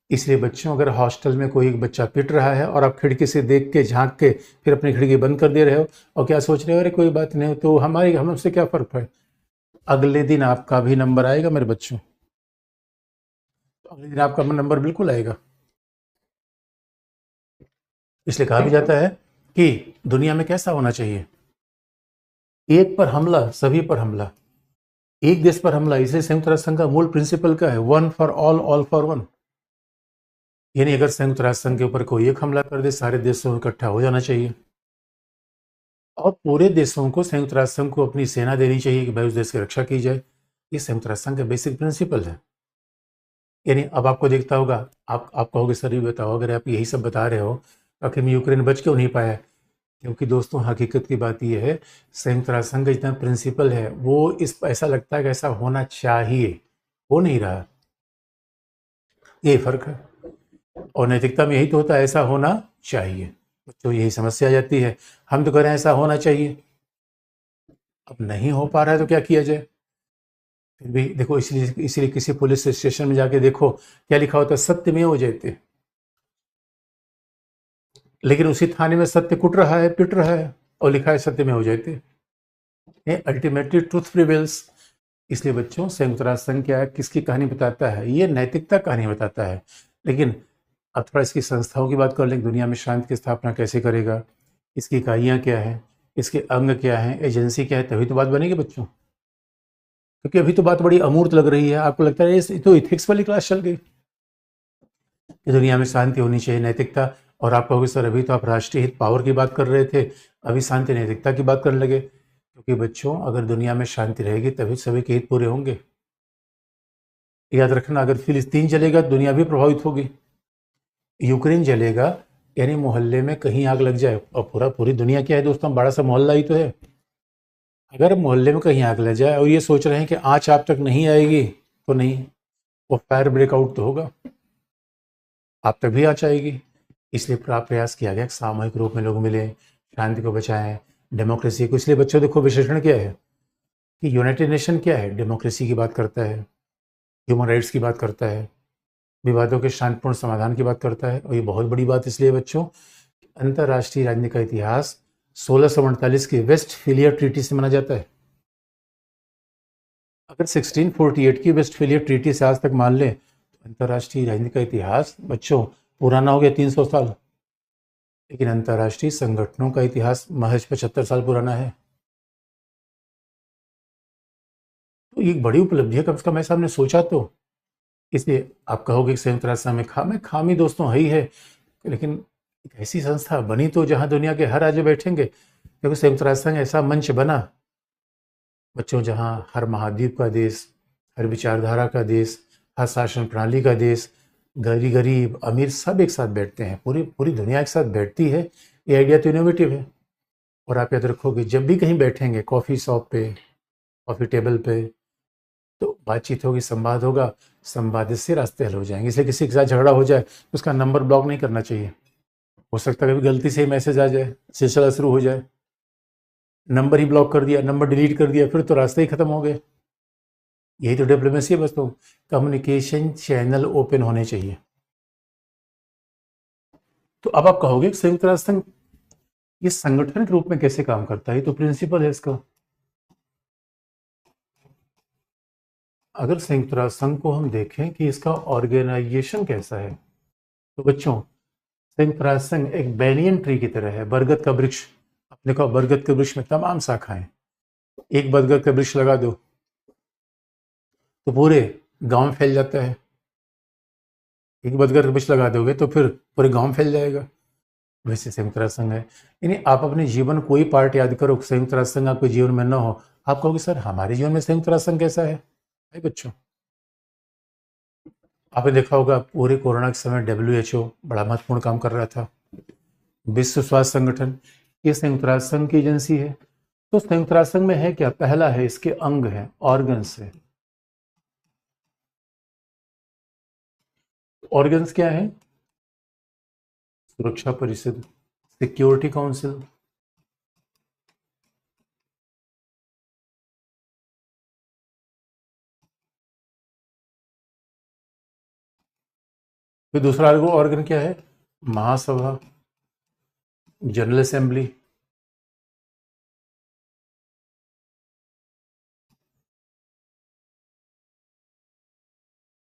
इसलिए बच्चों अगर हॉस्टल में कोई एक बच्चा पिट रहा है और आप खिड़की से देख के झांक के फिर अपनी खिड़की बंद कर दे रहे हो और क्या सोच रहे हो, अरे कोई बात नहीं, तो हमसे क्या फर्क है? अगले दिन आपका भी नंबर आएगा मेरे बच्चों, तो अगले दिन आपका नंबर बिल्कुल आएगा। इसलिए कहा भी जाता है कि दुनिया में कैसा होना चाहिए, एक पर हमला सभी पर हमला, एक देश पर हमला। इसलिए संयुक्त राष्ट्र संघ का मूल प्रिंसिपल क्या है? One for all for one. यानी अगर संयुक्त राष्ट्र संघ के ऊपर कोई एक हमला कर दे, सारे देशों को इकट्ठा हो जाना चाहिए और पूरे देशों को संयुक्त राष्ट्र संघ को अपनी सेना देनी चाहिए कि भाई उस देश की रक्षा की जाए। ये संयुक्त राष्ट्र संघ का बेसिक प्रिंसिपल है। यानी अब आपको देखता होगा, आप कहोगे सर ये बताओ, अगर आप यही सब बता रहे हो तो आखिर में यूक्रेन बच क्यों नहीं पाया? क्योंकि दोस्तों हकीकत की बात यह है, संयुक्त राष्ट्र संघ का जितना प्रिंसिपल है वो इस ऐसा लगता है कि ऐसा होना चाहिए, हो नहीं रहा। यही फर्क है। और नैतिकता में यही तो होता है, ऐसा होना चाहिए। तो यही समस्या आ जाती है, हम तो कह रहे हैं ऐसा होना चाहिए, अब नहीं हो पा रहा है तो क्या किया जाए? फिर भी देखो, इसलिए इसलिए किसी पुलिस स्टेशन में जाके देखो क्या लिखा होता है, सत्यमेव जयते। लेकिन उसी थाने में सत्य कुट रहा है, पिट रहा है और लिखा है सत्यमेव जयते। Ultimately truth prevails. इसलिए बच्चों संयुक्त राष्ट्र संघ क्या है, किसकी कहानी बताता है? ये नैतिकता कहानी बताता है। लेकिन अब थोड़ा इसकी संस्थाओं की बात कर लें, दुनिया में शांति की स्थापना कैसे करेगा, इसकी इकाइयाँ क्या है, इसके अंग क्या हैं, एजेंसी क्या है, तभी तो बात बनेगी बच्चों। क्योंकि अभी तो बात बड़ी अमूर्त लग रही है, आपको लगता है ये तो इथिक्स वाली क्लास चल गई कि दुनिया में शांति होनी चाहिए, नैतिकता। और आप कहोगे सर अभी तो आप राष्ट्रीय हित पावर की बात कर रहे थे, अभी शांति नैतिकता की बात करने लगे। क्योंकि बच्चों अगर दुनिया में शांति रहेगी तभी सभी के हित पूरे होंगे। याद रखना, अगर फिलिस्तीन चलेगा दुनिया भी प्रभावित होगी, यूक्रेन जलेगा यानी मोहल्ले में कहीं आग लग जाए, और पूरी दुनिया क्या है दोस्तों, बड़ा सा मोहल्ला ही तो है। अगर मोहल्ले में कहीं आग लग जाए और ये सोच रहे हैं कि आँच आप तक नहीं आएगी, तो नहीं, वो फायर ब्रेकआउट तो होगा। आप तक भी आ जाएगी। इसलिए प्रयास किया गया कि सामूहिक रूप में लोग मिलें, शांति को बचाएं, डेमोक्रेसी को। इसलिए बच्चों देखो विश्लेषण क्या है कि यूनाइटेड नेशन क्या है, डेमोक्रेसी की बात करता है, ह्यूमन राइट्स की बात करता है, विवादों के शांतिपूर्ण समाधान की बात करता है। और ये बहुत बड़ी बात इसलिए बच्चों, अंतर्राष्ट्रीय राजनीति का इतिहास 1648 की वेस्टफैलिया ट्रीटी से माना जाता है। अगर 1648 की वेस्टफैलिया ट्रीटी से आज तक मान लें तो अंतर्राष्ट्रीय राजनीति का इतिहास बच्चों पुराना हो गया 300 साल। लेकिन अंतर्राष्ट्रीय संगठनों का इतिहास महज 75 साल पुराना है। तो ये एक बड़ी उपलब्धि है, कम से कम ऐसा हमने सोचा तो। इसलिए आप कहोगे कि संयुक्त राष्ट्र में खामी दोस्तों है ही है, लेकिन एक ऐसी संस्था बनी तो जहां दुनिया के हर राज्य बैठेंगे। क्योंकि संयुक्त राष्ट्र संघ ऐसा मंच बना बच्चों जहां हर महाद्वीप का देश, हर विचारधारा का देश, हर शासन प्रणाली का देश, गरीब अमीर सब एक साथ बैठते हैं, पूरी पूरी दुनिया एक साथ बैठती है। ये आइडिया तो इनोवेटिव है। और आप याद रखोगे जब भी कहीं बैठेंगे, कॉफ़ी शॉप पे, कॉफ़ी टेबल पे, तो बातचीत होगी, संवाद होगा, संवाद से रास्ते हल हो जाएंगे। इसलिए किसी के साथ झगड़ा हो जाए तो उसका नंबर ब्लॉक नहीं करना चाहिए। हो सकता है कभी गलती से ही मैसेज आ जाए, सिलसिला शुरू हो जाए, नंबर ही ब्लॉक कर दिया, नंबर डिलीट कर दिया, फिर तो रास्ते ही खत्म हो गए। यही तो डिप्लोमेसी है बस। तो कम्युनिकेशन चैनल ओपन होने चाहिए। तो अब आप कहोगे संयुक्त राष्ट्र संघ ये संगठन के रूप में कैसे काम करता है, तो प्रिंसिपल है इसका। अगर संयुक्त राष्ट्र संघ को हम देखें कि इसका ऑर्गेनाइजेशन कैसा है, तो बच्चों संयुक्त राष्ट्र संघ एक बैनियन ट्री की तरह है, बरगद का वृक्ष। आपने कहा बरगद के वृक्ष में तमाम शाखाएं, एक बरगद का वृक्ष लगा दो तो पूरे गांव में फैल जाता है। एक बरगद का वृक्ष लगा दोगे तो फिर पूरे गांव में फैल जाएगा। वैसे संयुक्त राष्ट्र संघ है। यानी आप अपने जीवन कोई पार्ट याद करो, संयुक्त राष्ट्र संघ आपके जीवन में न हो, आप कहोगे सर हमारे जीवन में संयुक्त राष्ट्र संघ कैसा है। भाई बच्चों आपने देखा होगा पूरे कोरोना के समय WHO बड़ा महत्वपूर्ण काम कर रहा था। विश्व स्वास्थ्य संगठन ये संयुक्त राष्ट्र संघ की एजेंसी है। तो संयुक्त राष्ट्र संघ में है क्या, पहला है इसके अंग है, ऑर्गन्स है। ऑर्गन्स क्या है, सुरक्षा परिषद, सिक्योरिटी काउंसिल, फिर दूसरा ऑर्गन क्या है, महासभा, जनरल असेंबली,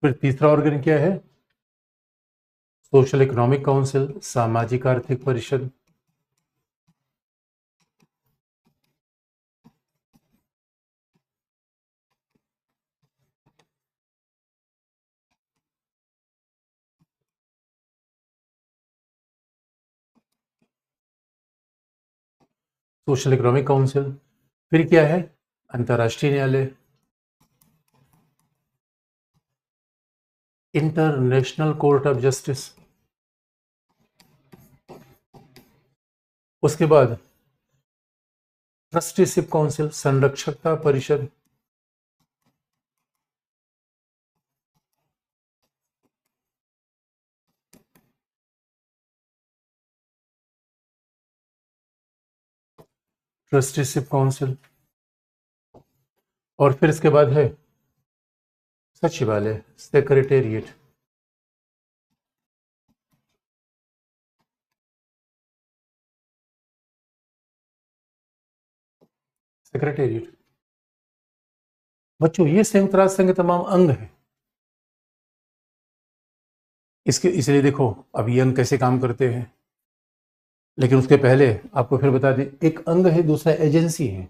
फिर तीसरा ऑर्गन क्या है, सोशल इकोनॉमिक काउंसिल, सामाजिक आर्थिक परिषद, सोशल इकोनॉमिक काउंसिल। फिर क्या है, अंतर्राष्ट्रीय न्यायालय, इंटरनेशनल कोर्ट ऑफ जस्टिस। उसके बाद ट्रस्टीशिप काउंसिल, संरक्षकता परिषद, ट्रस्टीशिप काउंसिल। और फिर इसके बाद है सचिवालय, सेक्रेटेरिएट। सेक्रेटेरिएट बच्चों ये संयुक्त राष्ट्र संघ के तमाम अंग है। इसके इसलिए देखो अब ये अंग कैसे काम करते हैं, लेकिन उसके पहले आपको फिर बता दें, एक अंग है, दूसरा एजेंसी है।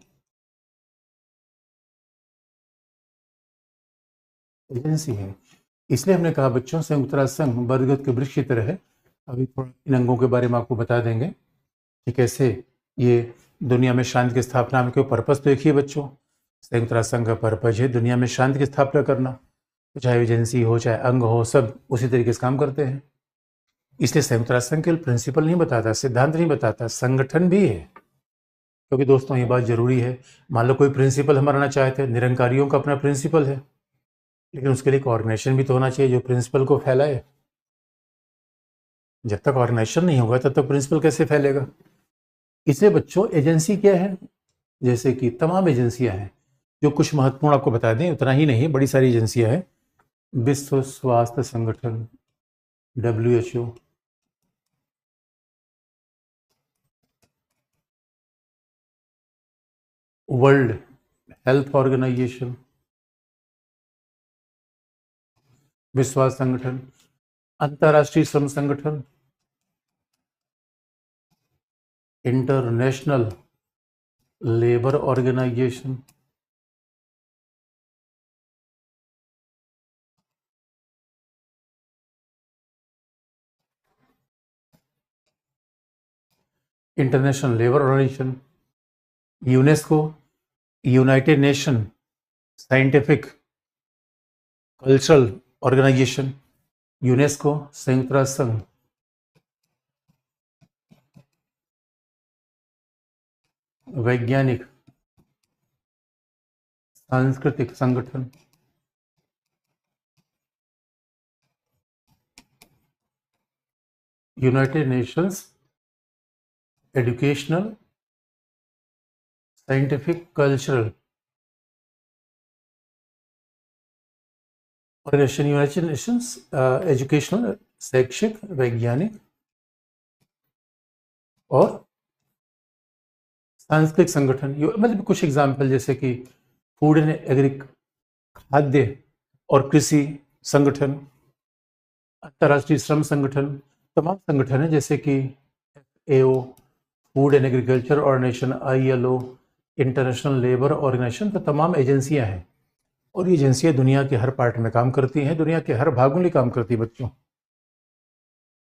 एजेंसी है, इसलिए हमने कहा बच्चों संयुक्त राष्ट्र संघ बरगद के वृक्ष की तरह है। अभी थोड़ा इन अंगों के बारे में आपको बता देंगे कि कैसे ये दुनिया में शांति की स्थापना में। क्यों पर्पस तो एक ही है बच्चों, संयुक्त राष्ट्र संघ का पर्पज है दुनिया में शांति की स्थापना करना। तो चाहे एजेंसी हो चाहे अंग हो, सब उसी तरीके से काम करते हैं। इसलिए संयुक्त राष्ट्र संघ केवल प्रिंसिपल नहीं बताता, सिद्धांत नहीं बताता, संगठन भी है। क्योंकि दोस्तों ये बात जरूरी है, मान लो कोई प्रिंसिपल हम बनाना चाहते हैं, निरंकारियों का अपना प्रिंसिपल है, लेकिन उसके लिए एक ऑर्गेनाइजेशन भी तो होना चाहिए जो प्रिंसिपल को फैलाए। जब तक ऑर्गेनाइजेशन नहीं होगा तब तक प्रिंसिपल कैसे फैलेगा। इसलिए बच्चों एजेंसी क्या है, जैसे कि तमाम एजेंसियां हैं, जो कुछ महत्वपूर्ण आपको बता दें, उतना ही नहीं, बड़ी सारी एजेंसियां हैं। विश्व स्वास्थ्य संगठन WHO, वर्ल्ड हेल्थ ऑर्गेनाइजेशन, विश्व स्वास्थ्य संगठन, अंतर्राष्ट्रीय श्रम संगठन, international labour organisation, international labour organisation, UNESCO, united nation scientific cultural organisation, UNESCO, संयुक्त राष्ट्र संघ, वैज्ञानिक सांस्कृतिक संगठन, united nations educational scientific cultural organisation, united nations educational शैक्षिक वैज्ञानिक और सांस्कृतिक संगठन। मतलब कुछ एग्जाम्पल जैसे कि फूड एंड एग्रीक खाद्य और कृषि संगठन, अंतर्राष्ट्रीय श्रम संगठन, तमाम संगठन है जैसे कि AO, food and agriculture organisation, ILO, international labour organisation. तो तमाम एजेंसियां हैं और ये एजेंसियां दुनिया के हर पार्ट में काम करती हैं, दुनिया के हर भागों में काम करती है बच्चों।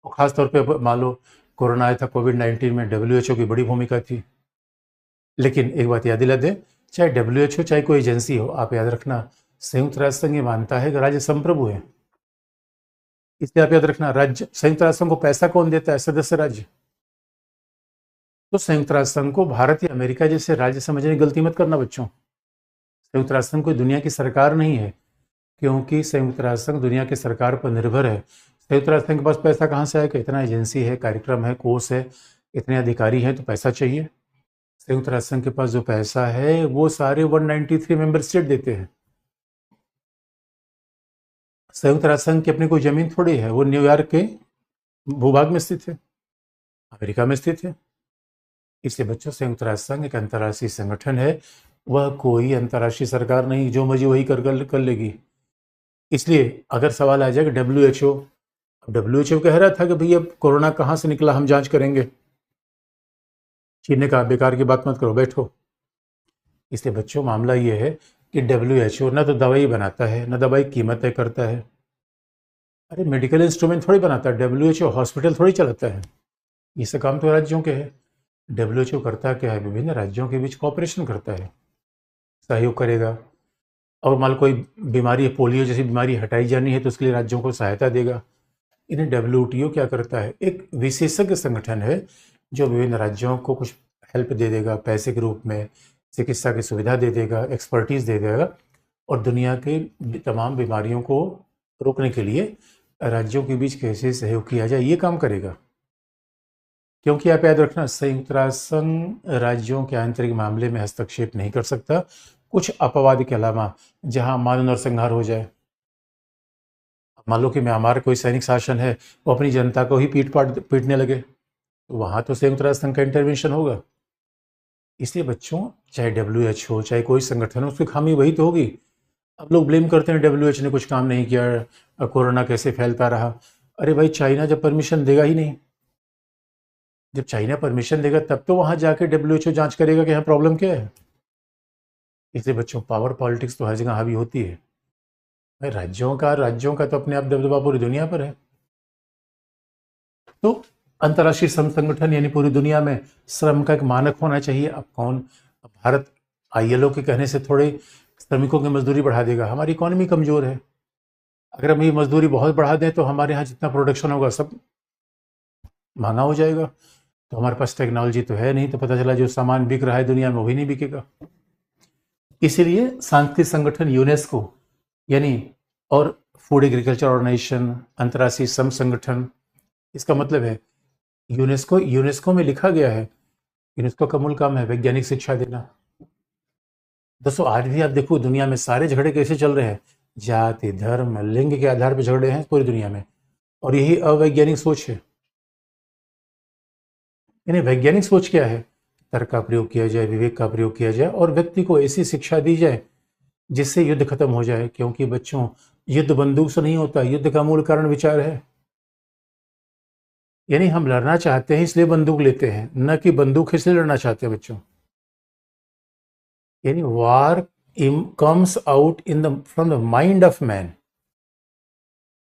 और खासतौर पे मान लो कोरोना आया था, COVID-19 में WHO की बड़ी भूमिका थी। लेकिन एक बात याद दिला दें, चाहे WHO चाहे कोई एजेंसी हो, आप याद रखना संयुक्त राष्ट्र संघ ये मानता है कि राज्य संप्रभु है। इसलिए आप याद रखना, राज्य संयुक्त राष्ट्र संघ को पैसा कौन देता है? सदस्य राज्य। तो संयुक्त राष्ट्र संघ को भारत या अमेरिका जैसे राज्य समझने की गलती मत करना बच्चों। संयुक्त राष्ट्र संघ कोई दुनिया की सरकार नहीं है, क्योंकि संयुक्त राष्ट्र संघ दुनिया की सरकार पर निर्भर है। संयुक्त राष्ट्र संघ के पास पैसा कहाँ से आएगा? इतना एजेंसी है, कार्यक्रम है, कोर्स है, इतने अधिकारी हैं, तो पैसा चाहिए। संयुक्त राष्ट्र संघ के पास जो पैसा है वो सारे 193 मेंबर स्टेट देते हैं। संयुक्त राष्ट्र संघ की अपनी कोई जमीन थोड़ी है, वो न्यूयॉर्क के भूभाग में स्थित है, अमेरिका में स्थित है। इसलिए बच्चों संयुक्त राष्ट्र संघ एक अंतर्राष्ट्रीय संगठन है, वह कोई अंतर्राष्ट्रीय सरकार नहीं जो मर्जी वही कर लेगी। इसलिए अगर सवाल आ जाएगा WHO कह रहा था कि भैया कोरोना कहाँ से निकला, हम जांच करेंगे। चीन ने कहा बेकार की बात मत करो, बैठो। इसलिए बच्चों मामला ये है कि WHO ना तो दवाई बनाता है, ना दवाई कीमत तय करता है। अरे मेडिकल इंस्ट्रूमेंट थोड़ी बनाता है, WHO हॉस्पिटल थोड़ी चलाता है। ये सब काम तो राज्यों के है। WHO करता क्या है? विभिन्न राज्यों के बीच कोऑपरेशन करता है, सहयोग करेगा। और मान लो कोई बीमारी है, पोलियो जैसी बीमारी हटाई जानी है, तो उसके लिए राज्यों को सहायता देगा। इन्हें WTO क्या करता है? एक विशेषज्ञ संगठन है जो विभिन्न राज्यों को कुछ हेल्प दे देगा, पैसे के रूप में, चिकित्सा की सुविधा दे देगा, एक्सपर्टीज दे देगा, और दुनिया के तमाम बीमारियों को रोकने के लिए राज्यों के बीच कैसे सहयोग किया जाए ये काम करेगा। क्योंकि आप याद रखना, संयुक्त राष्ट्र संघ राज्यों के आंतरिक मामले में हस्तक्षेप नहीं कर सकता, कुछ अपवाद के अलावा, जहां मानव नरसंहार हो जाए। मान लो कि म्यांमार कोई सैनिक शासन है, वो अपनी जनता को ही पीटने लगे, तो वहां तो संयुक्त राष्ट्र संघ का इंटरवेंशन होगा। इसलिए बच्चों चाहे WHO चाहे कोई संगठन हो, उसकी खामी वही तो होगी। अब लोग ब्लेम करते हैं WHO ने कुछ काम नहीं किया, कोरोना कैसे फैलता रहा। अरे भाई, चाइना जब परमिशन देगा ही नहीं, जब चाइना परमिशन देगा तब तो वहां जाके WHO जांच करेगा कि यहाँ प्रॉब्लम क्या है। इसलिए बच्चों पावर पॉलिटिक्स तो हर जगह हावी होती है। भाई राज्यों का तो अपने आप दबदबा पूरी दुनिया पर है। तो अंतर्राष्ट्रीय श्रम संगठन यानी पूरी दुनिया में श्रम का एक मानक होना चाहिए। अब भारत ILO के कहने से थोड़े श्रमिकों की मजदूरी बढ़ा देगा? हमारी इकोनॉमी कमजोर है। अगर हम ये मजदूरी बहुत बढ़ा दें तो हमारे यहाँ जितना प्रोडक्शन होगा सब महंगा हो जाएगा। तो हमारे पास टेक्नोलॉजी तो है नहीं, तो पता चला जो सामान बिक रहा है दुनिया में वो भी नहीं बिकेगा। इसीलिए सांस्कृतिक संगठन यूनेस्को यानी और फूड एग्रीकल्चर ऑर्गेनाइजेशन, अंतर्राष्ट्रीय श्रम संगठन, इसका मतलब है यूनेस्को यूनेस्को में लिखा गया है, यूनेस्को का मूल काम है वैज्ञानिक शिक्षा देना। दोस्तों आज भी आप देखो दुनिया में सारे झगड़े कैसे चल रहे हैं, जाति धर्म लिंग के आधार पर झगड़े हैं पूरी दुनिया में, और यही अवैज्ञानिक सोच है। यानी वैज्ञानिक सोच क्या है, तर्क का प्रयोग किया जाए, विवेक का प्रयोग किया जाए और व्यक्ति को ऐसी शिक्षा दी जाए जिससे युद्ध खत्म हो जाए। क्योंकि बच्चों, युद्ध बंदूक से नहीं होता, युद्ध का मूल कारण विचार है। यानी हम लड़ना चाहते हैं इसलिए बंदूक लेते हैं, न कि बंदूक इसलिए लड़ना चाहते हैं बच्चों। यानी war comes out in the from the mind of man.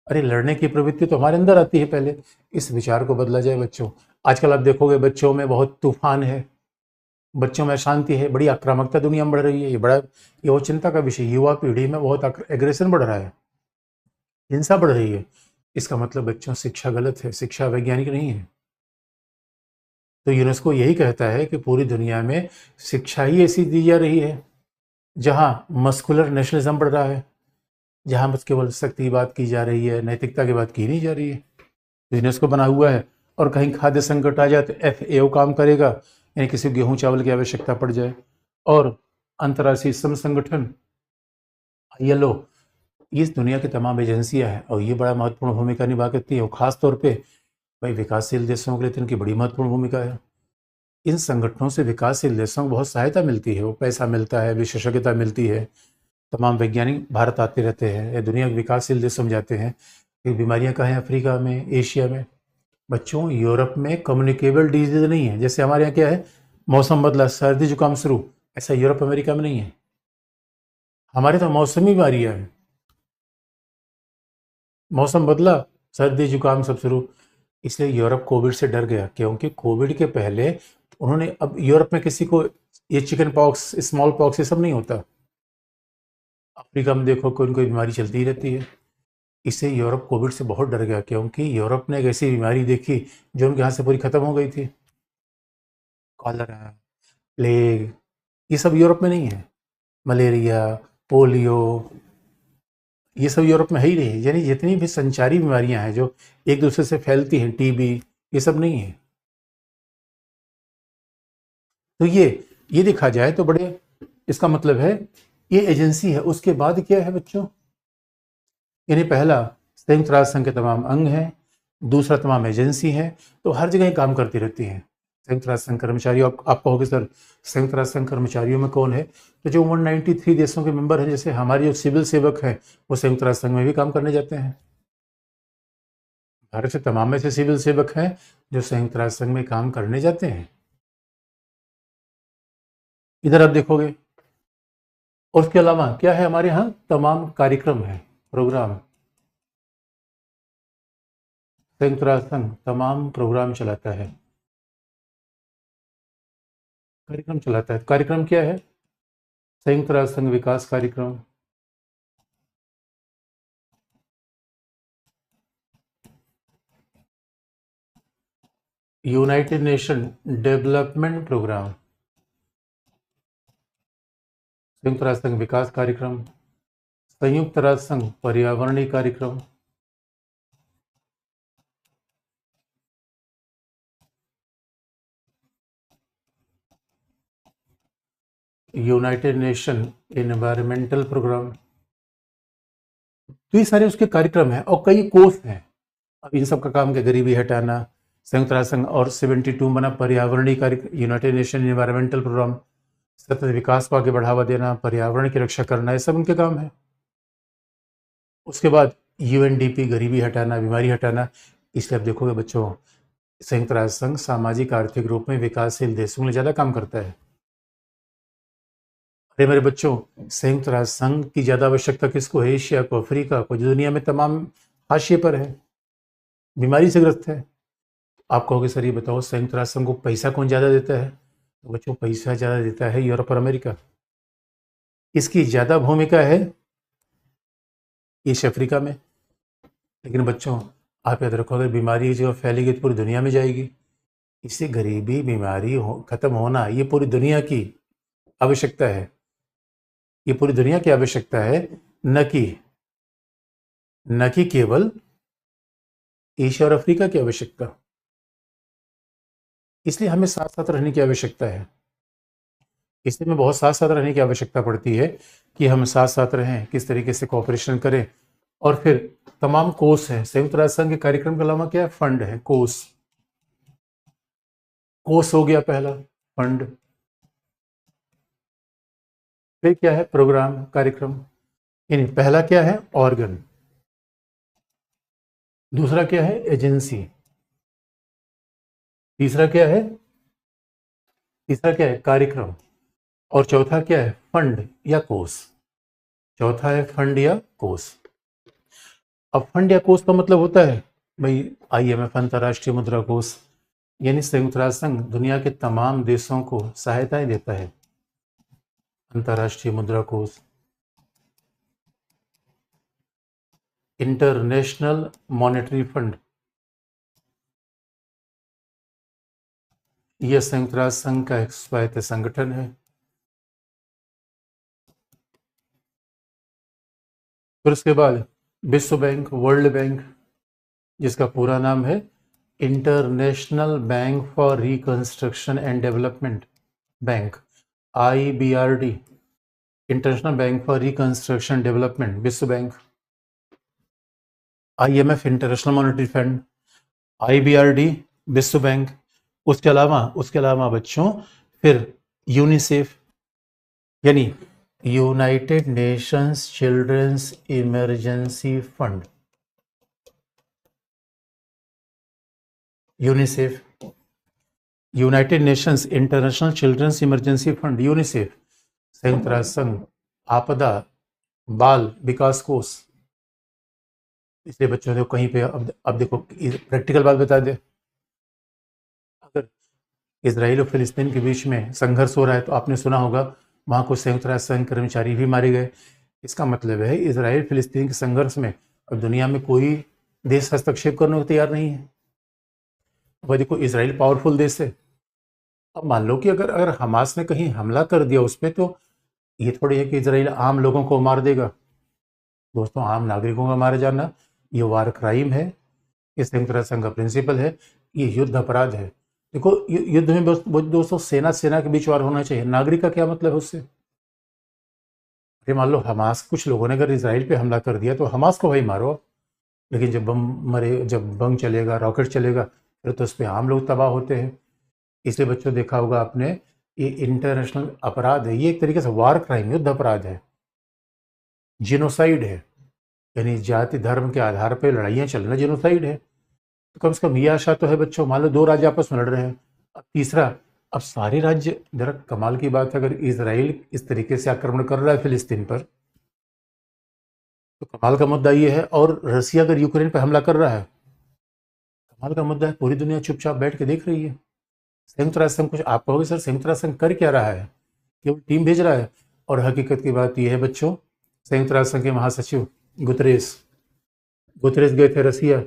अरे लड़ने की प्रवृत्ति तो हमारे अंदर आती है पहले, इस विचार को बदला जाए बच्चों। आजकल आप देखोगे बच्चों में बहुत तूफान है, बच्चों में शांति है, बड़ी आक्रामकता दुनिया में बढ़ रही है। ये वो चिंता का विषय, युवा पीढ़ी में बहुत एग्रेशन बढ़ रहा है, हिंसा बढ़ रही है। इसका मतलब बच्चों शिक्षा गलत है, शिक्षा वैज्ञानिक नहीं है। तो यूनेस्को यही कहता है कि पूरी दुनिया में शिक्षा ही ऐसी दी जा रही है जहां मस्कुलर नेशनलिज्म बढ़ रहा है, जहां बस केवल शक्ति की बात की जा रही है, नैतिकता की बात की नहीं जा रही है। तो यूनेस्को बना हुआ है और कहीं खाद्य संकट आ जाए तो FAO काम करेगा, यानी किसी गेहूं चावल की आवश्यकता पड़ जाए। और अंतर्राष्ट्रीय श्रम संगठन ILO, इस दुनिया की तमाम एजेंसियां हैं और ये बड़ा महत्वपूर्ण भूमिका निभा करती है। और खासतौर पे भाई विकासशील देशों के लिए तो इनकी बड़ी महत्वपूर्ण भूमिका है। इन संगठनों से विकासशील देशों को बहुत सहायता मिलती है, वो पैसा मिलता है, विशेषज्ञता मिलती है। तमाम वैज्ञानिक भारत आते रहते हैं या दुनिया के विकासशील देशों में जाते हैं। ये बीमारियां कहाँ हैं, अफ्रीका में, एशिया में। बच्चों यूरोप में कम्युनिकेबल डिजीज नहीं है, जैसे हमारे यहाँ क्या है, मौसम बदला सर्दी जुकाम शुरू, ऐसा यूरोप अमेरिका में नहीं है। हमारे तो मौसमी बीमारियां हैं, मौसम बदला सर्दी जुकाम सब शुरू। इसलिए यूरोप कोविड से डर गया, क्योंकि कोविड के पहले उन्होंने, अब यूरोप में किसी को ये चिकन पॉक्स, स्मॉल पॉक्स, ये सब नहीं होता। अफ्रीका में देखो कोई न कोई बीमारी चलती ही रहती है। इससे यूरोप कोविड से बहुत डर गया, क्योंकि यूरोप ने एक ऐसी बीमारी देखी जो उनके यहाँ से पूरी खत्म हो गई थी, कॉलरा, प्लेग, ये सब यूरोप में नहीं है। मलेरिया, पोलियो, ये सब यूरोप में है ही नहीं। यानी जितनी भी संचारी बीमारियां हैं जो एक दूसरे से फैलती हैं, TB, ये सब नहीं है। तो ये देखा जाए तो बड़े, इसका मतलब है ये एजेंसी है। उसके बाद क्या है बच्चों, यानी पहला संयुक्त राष्ट्र संघ के तमाम अंग हैं, दूसरा तमाम एजेंसी हैं, तो हर जगह काम करती रहती हैं। संयुक्त राष्ट्र संघ कर्मचारी, आप कहोगे सर संयुक्त राष्ट्र संघ कर्मचारियों में कौन है, तो जो 193 देशों के मेंबर हैं, जैसे हमारे जो सिविल सेवक हैं वो संयुक्त राष्ट्र संघ में भी काम करने जाते हैं। भारत से तमाम ऐसे सिविल सेवक हैं जो संयुक्त राष्ट्र संघ में काम करने जाते हैं। इधर आप देखोगे, और उसके अलावा क्या है, हमारे यहाँ तमाम कार्यक्रम है, प्रोग्राम। संयुक्त राष्ट्र संघ तमाम प्रोग्राम चलाता है, कार्यक्रम चलाता है। कार्यक्रम क्या है, संयुक्त राष्ट्र संघ विकास कार्यक्रम, यूनाइटेड नेशन डेवलपमेंट प्रोग्राम, संयुक्त राष्ट्र संघ विकास कार्यक्रम, संयुक्त राष्ट्र संघ पर्यावरणीय कार्यक्रम, यूनाइटेड नेशन एनवायरमेंटल प्रोग्राम। तो ये सारे उसके कार्यक्रम हैं और कई कोर्स हैं। अब इन सब का काम क्या, गरीबी हटाना, संयुक्त राष्ट्र संघ और 72 बना पर्यावरणीय कार्यक्रम, यूनाइटेड नेशन एनवायरमेंटल प्रोग्राम, सतत विकास को आगे बढ़ावा देना, पर्यावरण की रक्षा करना, ये सब उनके काम है। उसके बाद UNDP, गरीबी हटाना, बीमारी हटाना। इसलिए आप देखोगे बच्चों, संयुक्त राष्ट्र संघ सामाजिक आर्थिक रूप में विकासशील देशों में ज्यादा काम करता है। अरे मेरे बच्चों, संयुक्त राष्ट्र संघ की ज्यादा आवश्यकता किसको है, एशिया को, अफ्रीका को, जो दुनिया में तमाम हाशिए पर है, बीमारी से ग्रस्त है। आप कहोगे सर ये बताओ संयुक्त राष्ट्र संघ को पैसा कौन ज्यादा देता है, तो बच्चों पैसा ज्यादा देता है यूरोप और अमेरिका। इसकी ज्यादा भूमिका है एशिया अफ्रीका में। लेकिन बच्चों आप याद रखो, अगर बीमारी जो फैलेगी तो पूरी दुनिया में जाएगी। इससे गरीबी, बीमारी खत्म होना, ये पूरी दुनिया की आवश्यकता है। ये पूरी दुनिया की आवश्यकता है, न कि केवल एशिया और अफ्रीका की आवश्यकता। इसलिए हमें साथ साथ रहने की आवश्यकता है। इसलिए हमें बहुत साथ साथ रहने की आवश्यकता पड़ती है कि हम साथ साथ रहें, किस तरीके से कॉपरेशन करें। और फिर तमाम कोर्स हैं संयुक्त राष्ट्र संघ के कार्यक्रम के अलावा, क्या है, फंड है, कोर्स। कोर्स हो गया पहला, फंड। फिर क्या है, प्रोग्राम, कार्यक्रम। यानी पहला क्या है, ऑर्गन। दूसरा क्या है, एजेंसी। तीसरा क्या है, कार्यक्रम। और चौथा क्या है, फंड या कोर्स। चौथा है फंड या कोर्स। अब फंड या कोष का मतलब होता है भाई IMF, अंतर्राष्ट्रीय मुद्रा कोष, यानी संयुक्त राष्ट्र संघ दुनिया के तमाम देशों को सहायताएं देता है। अंतर्राष्ट्रीय मुद्रा कोष, इंटरनेशनल मॉनेटरी फंड, यह संयुक्त राष्ट्र संघ का एक स्वायत्त संगठन है। फिर उसके बाद विश्व बैंक, वर्ल्ड बैंक, जिसका पूरा नाम है international bank for reconstruction and development bank, IBRD, international bank for reconstruction development, विश्व bank. IMF, international monetary fund, IBRD, विश्व बैंक। उसके अलावा बच्चों फिर यूनिसेफ, यानी united nations children's emergency fund, UNICEF. United nations international children's emergency fund, UNICEF. संयुक्त राष्ट्र संघ आपदा बाल विकास कोष। इसलिए बच्चों को कहीं पे अब देखो प्रैक्टिकल बात बता दे, अगर इसराइल और फिलिस्तीन के बीच में संघर्ष हो रहा है तो आपने सुना होगा वहां कुछ संयुक्त राष्ट्र संघ कर्मचारी भी मारे गए। इसका मतलब है इसराइल फिलिस्तीन के संघर्ष में अब दुनिया में कोई देश हस्तक्षेप करने को तैयार नहीं है। वह देखो इसराइल पावरफुल देश है। अब मान लो कि अगर हमास ने कहीं हमला कर दिया उस पर, तो ये थोड़ी है कि इसराइल आम लोगों को मार देगा। दोस्तों, आम नागरिकों का मारे जाना ये वार क्राइम है। इस संयुक्त राष्ट्र संघ का प्रिंसिपल है, ये युद्ध अपराध है। देखो युद्ध में दोस्तों सेना के बीच वार होना चाहिए, नागरिक का क्या मतलब है उससे। अरे मान लो हमास, कुछ लोगों ने अगर इसराइल पे हमला कर दिया तो हमास को भाई मारो, लेकिन जब बम चलेगा, रॉकेट चलेगा, फिर तो उस पर आम लोग तबाह होते हैं। इसलिए बच्चों देखा होगा आपने, ये इंटरनेशनल अपराध है, ये एक तरीके से वार क्राइम, युद्ध अपराध है, जिनोसाइड है। यानी जाति धर्म के आधार पर लड़ाइयाँ चलना जिनोसाइड है। तो कम से कम ये आशा तो है बच्चों, मान लो दो राज्य आपस में लड़ रहे हैं, अब तीसरा, अब सारे राज्य, जरा कमाल की बात है, अगर इसराइल इस तरीके से आक्रमण कर रहा है फिलिस्तीन पर तो कमाल का मुद्दा ये है, और रसिया अगर यूक्रेन पर हमला कर रहा है, कमाल का मुद्दा है, पूरी दुनिया चुपचाप बैठ के देख रही है। संयुक्त राष्ट्र संघ कुछ, आप कहोगे सर संयुक्त राष्ट्र संघ कर क्या रहा है, केवल टीम भेज रहा है। और हकीकत की बात यह है बच्चों, संयुक्त राष्ट्र संघ के महासचिव गुतरेस गए थे रसिया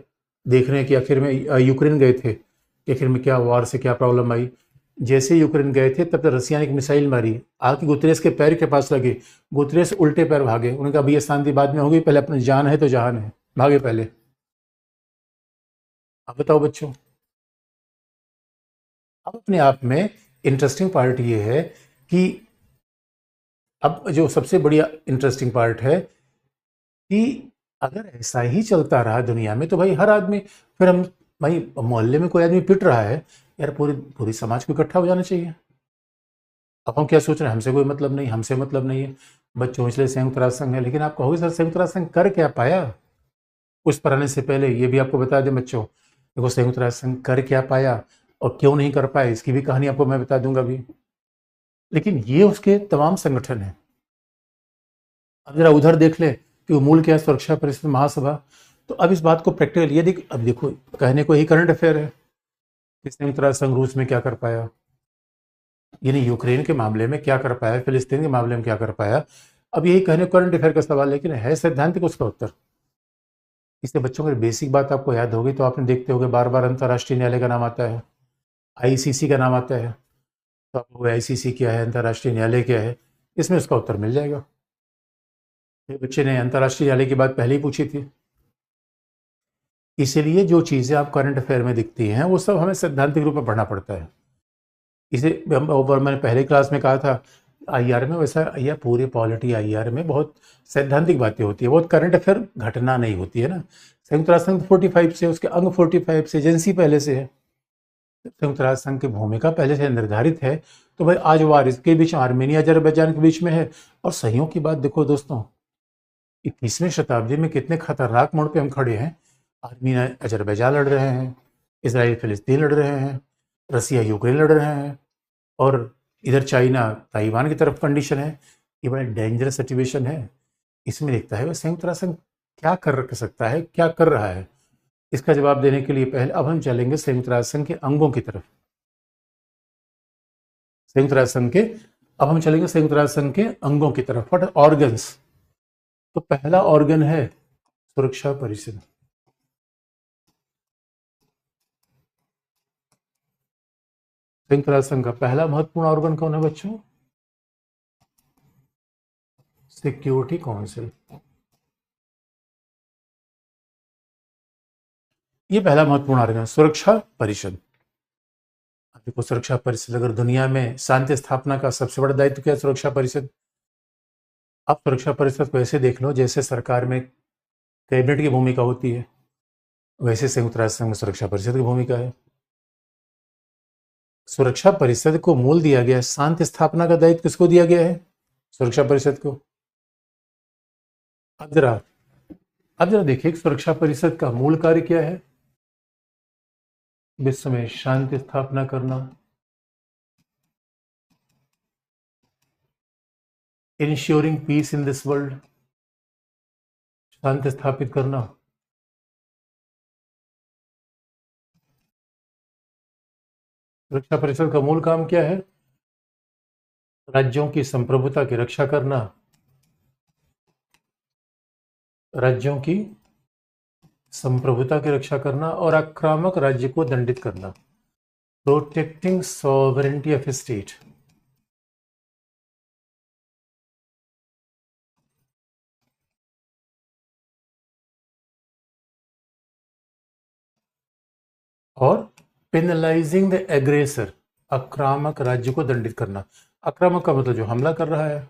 देखने कि आखिर में, यूक्रेन गए थे कि आखिर में क्या वार से क्या प्रॉब्लम आई। जैसे यूक्रेन गए थे तब तक रसिया ने एक मिसाइल मारी, आके गुतरेस के पैर के पास लगे, गुतरेस उल्टे पैर भागे। उन्होंने कहा भैया शांति बाद में होगी, पहले अपनी जान है तो जहान है, भागे पहले। अब बताओ बच्चों, अब अपने आप में इंटरेस्टिंग पार्ट ये है कि अब जो सबसे बढ़िया इंटरेस्टिंग पार्ट है कि अगर ऐसा ही चलता रहा दुनिया में तो भाई हर आदमी, फिर हम, भाई मोहल्ले में कोई आदमी पिट रहा है, यार पूरी पूरी समाज को इकट्ठा हो जाना चाहिए। अब हम क्या सोच रहे हैं, हमसे कोई मतलब नहीं, हमसे मतलब नहीं है बच्चों, इसलिए संयुक्त राष्ट्र संघ है। लेकिन आप कहोगे सर संयुक्त राष्ट्र संघ कर क्या पाया। उस पर आने से पहले ये भी आपको बता दें बच्चों, देखो संयुक्त राष्ट्र संघ कर क्या पाया और क्यों नहीं कर पाया, इसकी भी कहानी आपको मैं बता दूंगा अभी। लेकिन ये उसके तमाम संगठन है। अब जरा उधर देख ले कि वो मूल क्या है, सुरक्षा परिषद महासभा। तो अब इस बात को प्रैक्टिकल ये देख, अब देखो कहने को ही करंट अफेयर है कि संयुक्त राष्ट्र संघ रूस में क्या कर पाया, यानी यूक्रेन के मामले में क्या कर पाया, फिलिस्तीन के मामले में क्या कर पाया। अब यही कहने करंट अफेयर का सवाल, लेकिन है सैद्धांतिक उसका उत्तर। इससे बच्चों की बेसिक बात आपको याद होगी तो आपने देखते होगे बार बार अंतर्राष्ट्रीय न्यायालय का नाम आता है, ICC का नाम आता है। तो आपको ICC क्या है, अंतर्राष्ट्रीय न्यायालय क्या है, इसमें उसका उत्तर मिल जाएगा। ये बच्चे ने अंतर्राष्ट्रीय न्यायालय की बात पहले ही पूछी थी। इसीलिए जो चीज़ें आप करंट अफेयर में दिखती हैं वो सब हमें सैद्धांतिक रूप में पढ़ना पड़ता है। इसे ऊपर मैंने पहले क्लास में कहा था, आईआर में वैसा या पूरे पॉलिटी आईआर में बहुत सैद्धांतिक बातें होती है, बहुत करंट अफेयर घटना नहीं होती है ना। संयुक्त राष्ट्र संघ 45 से, उसके अंग 45 से, एजेंसी पहले से है, संयुक्त राष्ट्र संघ की भूमिका पहले से निर्धारित है। तो भाई आज वार इसके बीच आर्मेनिया अजरबैजान के बीच में है। और सहियों की बात देखो दोस्तों, 21वीं शताब्दी में कितने खतरनाक मोड़ पे हम खड़े हैं। आर्मीनिया अजरबैजान लड़ रहे हैं, इसराइल फिलिस्तीन लड़ रहे हैं, रसिया यूक्रेन लड़ रहे हैं, और इधर चाइना ताइवान की तरफ कंडीशन है। ये बड़ा डेंजरस सिचुएशन है। इसमें लिखता है संयुक्त राष्ट्र संघ क्या कर सकता है, क्या कर रहा है। इसका जवाब देने के लिए पहले अब हम चलेंगे संयुक्त राष्ट्र संघ के अंगों की तरफ। संयुक्त राष्ट्र संघ के अब हम चलेंगे संयुक्त राष्ट्र संघ के अंगों की तरफ, व्हाट ऑर्गन्स। तो पहला ऑर्गन है सुरक्षा परिषद। संयुक्त राष्ट्र संघ का पहला महत्वपूर्ण ऑर्गन कौन है बच्चों? Security council. ये पहला महत्वपूर्ण ऑर्गन, सुरक्षा परिषद। देखो सुरक्षा परिषद, अगर दुनिया में शांति स्थापना का सबसे बड़ा दायित्व क्या है? सुरक्षा परिषद। आप सुरक्षा परिषद को ऐसे देख लो जैसे सरकार में कैबिनेट की भूमिका होती है, वैसे संयुक्त राष्ट्र संघ में सुरक्षा परिषद की भूमिका है। सुरक्षा परिषद को मूल दिया गया है, शांति स्थापना का दायित्व किसको दिया गया है? सुरक्षा परिषद को। अब जरा देखिए सुरक्षा परिषद का मूल कार्य क्या है? विश्व में शांति स्थापना करना, ensuring peace in this world, शांति स्थापित करना। सुरक्षा परिषद का मूल काम क्या है? राज्यों की संप्रभुता की रक्षा करना, राज्यों की संप्रभुता की रक्षा करना और आक्रामक राज्य को दंडित करना, प्रोटेक्टिंग सॉवरेनिटी ऑफ स्टेट। और पेनलाइजिंग द एग्रेसर, आक्रामक राज्य को दंडित करना। आक्रामक का मतलब जो हमला कर रहा है,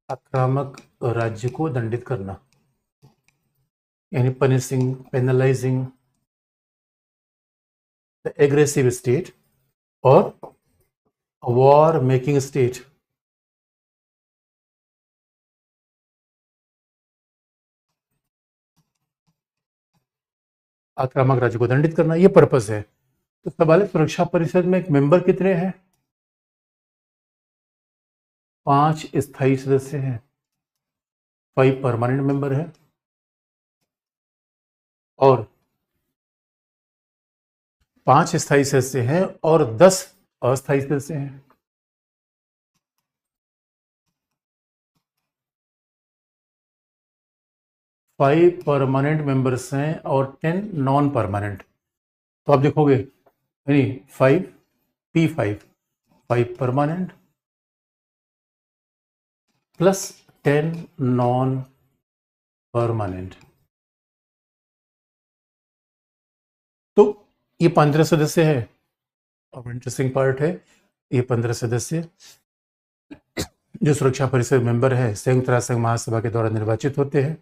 आक्रामक राज्य को दंडित करना, यानी पनिशिंग, पेनलाइजिंग द एग्रेसिव स्टेट और वॉर मेकिंग स्टेट। आक्रामक राज्य को दंडित करना, ये पर्पस है। तो सवाल है सुरक्षा परिषद में मेंबर कितने हैं? 5 स्थायी सदस्य हैं, 5 परमानेंट मेंबर हैं और 5 स्थायी सदस्य हैं और 10 अस्थायी सदस्य हैं। फाइव परमानेंट मेंबर्स हैं और 10 नॉन परमानेंट। तो आप देखोगे यानी 5 P5, 5 permanent plus 10 non permanent. तो ये 15 सदस्य है। अब इंटरेस्टिंग पार्ट है, ये 15 सदस्य जो सुरक्षा परिषद मेंबर है संयुक्त राष्ट्र संघ महासभा के द्वारा निर्वाचित होते हैं।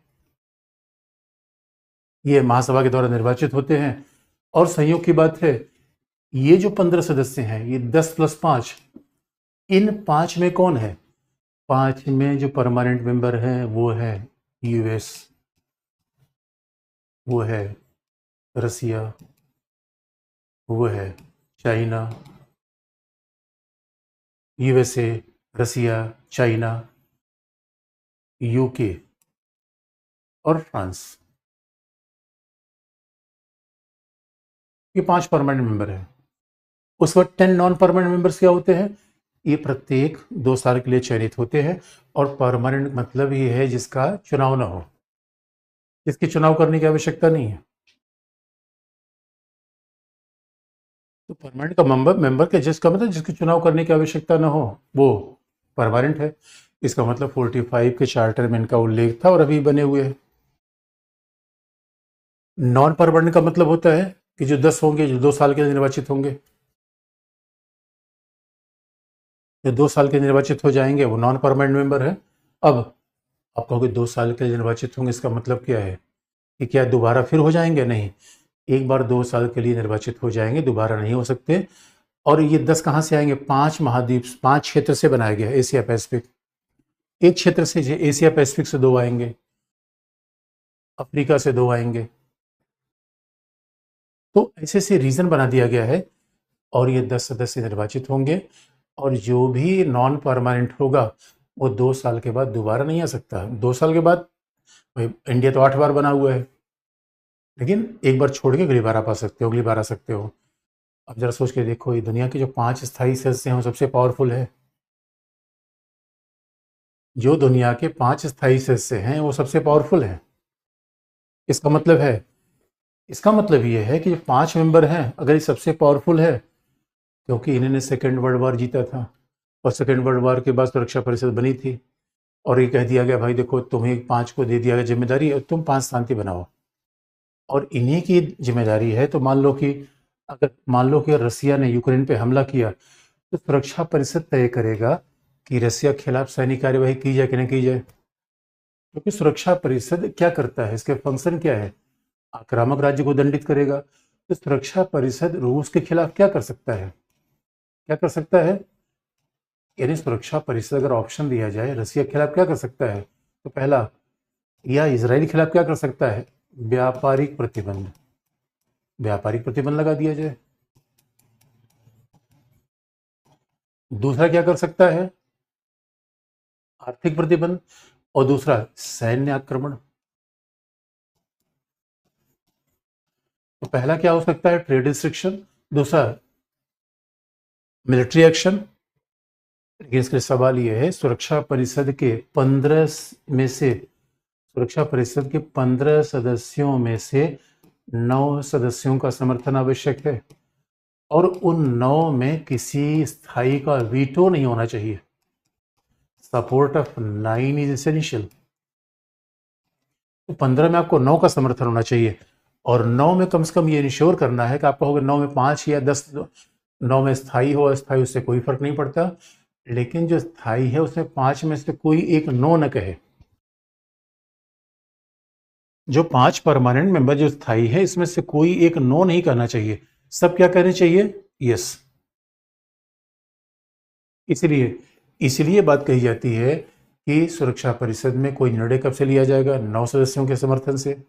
ये महासभा के द्वारा निर्वाचित होते हैं। और संयोग की बात है, ये जो 15 सदस्य हैं, ये 10 + 5, इन 5 में कौन है? 5 में जो परमानेंट मेंबर है वो है यूएस, वो है रसिया, वो है चाइना, यूएसए, रसिया, चाइना, यूके और फ्रांस। ये 5 परमानेंट मेंबर है। उस वक्त 10 नॉन परमानेंट मेंबर्स क्या होते हैं? ये प्रत्येक 2 साल के लिए चयनित होते हैं। और परमानेंट मतलब ये है जिसका चुनाव ना हो, जिसकी चुनाव करने की आवश्यकता नहीं है। तो परमानेंट का मेंबर के जिसका मतलब जिसकी चुनाव करने की आवश्यकता ना हो वो परमानेंट है। इसका मतलब 45 के चार्टर में इनका उल्लेख था और अभी बने हुए हैं। नॉन परमानेंट का मतलब होता है कि जो 10 होंगे, जो 2 साल के लिए निर्वाचित होंगे, जो 2 साल के निर्वाचित हो जाएंगे वो नॉन परमानेंट मेंबर है। अब आप कहोगे 2 साल के लिए निर्वाचित होंगे, इसका मतलब क्या है कि क्या दोबारा फिर हो जाएंगे? नहीं, एक बार 2 साल के लिए निर्वाचित हो जाएंगे, दोबारा नहीं हो सकते। और ये 10 कहाँ से आएंगे? 5 महाद्वीप, 5 क्षेत्र से बनाया गया, एशिया पैसिफिक। एक क्षेत्र से, एशिया पैसिफिक से 2 आएंगे, अफ्रीका से 2 आएंगे। तो ऐसे से रीजन बना दिया गया है और ये 10 सदस्य निर्वाचित होंगे और जो भी नॉन परमानेंट होगा वो 2 साल के बाद दोबारा नहीं आ सकता। 2 साल के बाद भाई इंडिया तो 8 बार बना हुआ है, लेकिन एक बार छोड़ के अगली बार आप आ सकते हो, अगली बार आ सकते हो। अब जरा सोच के देखो, ये दुनिया के जो 5 स्थायी सदस्य हैं वो सबसे पावरफुल है। जो दुनिया के 5 स्थायी सदस्य हैं वो सबसे पावरफुल हैं। इसका मतलब है, इसका मतलब ये है कि जो 5 मेंबर हैं अगर ये सबसे पावरफुल है, क्योंकि इन्होंने सेकेंड वर्ल्ड वॉर जीता था और सेकेंड वर्ल्ड वॉर के बाद सुरक्षा परिषद बनी थी और ये कह दिया गया भाई देखो तुम्हें 5 को दे दिया गया जिम्मेदारी और तुम 5 शांति बनाओ और इन्हीं की जिम्मेदारी है। तो मान लो कि रसिया ने यूक्रेन पे हमला किया तो सुरक्षा परिषद तय करेगा कि रसिया के खिलाफ सैनिक कार्यवाही की जाए कि नहीं की जाए। क्योंकि सुरक्षा परिषद क्या करता है, इसके फंक्शन क्या है? आक्रामक राज्य को दंडित करेगा। तो सुरक्षा परिषद रूस के खिलाफ क्या कर सकता है? क्या कर सकता है? यानी सुरक्षा परिषद अगर ऑप्शन दिया जाए रसिया के खिलाफ क्या कर सकता है, तो पहला, या इजराइल के खिलाफ क्या कर सकता है? व्यापारिक प्रतिबंध, व्यापारिक प्रतिबंध लगा दिया जाए। दूसरा क्या कर सकता है? आर्थिक प्रतिबंध। और दूसरा सैन्य आक्रमण। तो पहला क्या हो सकता है? Trade restriction. दूसरा मिलिट्री एक्शन। लेकिन इसके सवाल ये है, सुरक्षा परिषद के 15 सदस्यों में से 9 सदस्यों का समर्थन आवश्यक है और उन 9 में किसी स्थायी का वीटो नहीं होना चाहिए। Support of 9 is essential. तो 15 में आपको 9 का समर्थन होना चाहिए और 9 में कम से कम ये इंश्योर करना है कि आपका होगा 9 में 5 या 10, 9 में स्थायी हो अस्थायी उससे कोई फर्क नहीं पड़ता, लेकिन जो स्थायी है उसमें 5 में से कोई एक नो न कहे। जो 5 परमानेंट मेंबर जो स्थायी है इसमें से कोई एक नो नहीं कहना चाहिए, सब क्या कहने चाहिए? यस। इसलिए बात कही जाती है कि सुरक्षा परिषद में कोई निर्णय कब से लिया जाएगा? 9 सदस्यों के समर्थन से।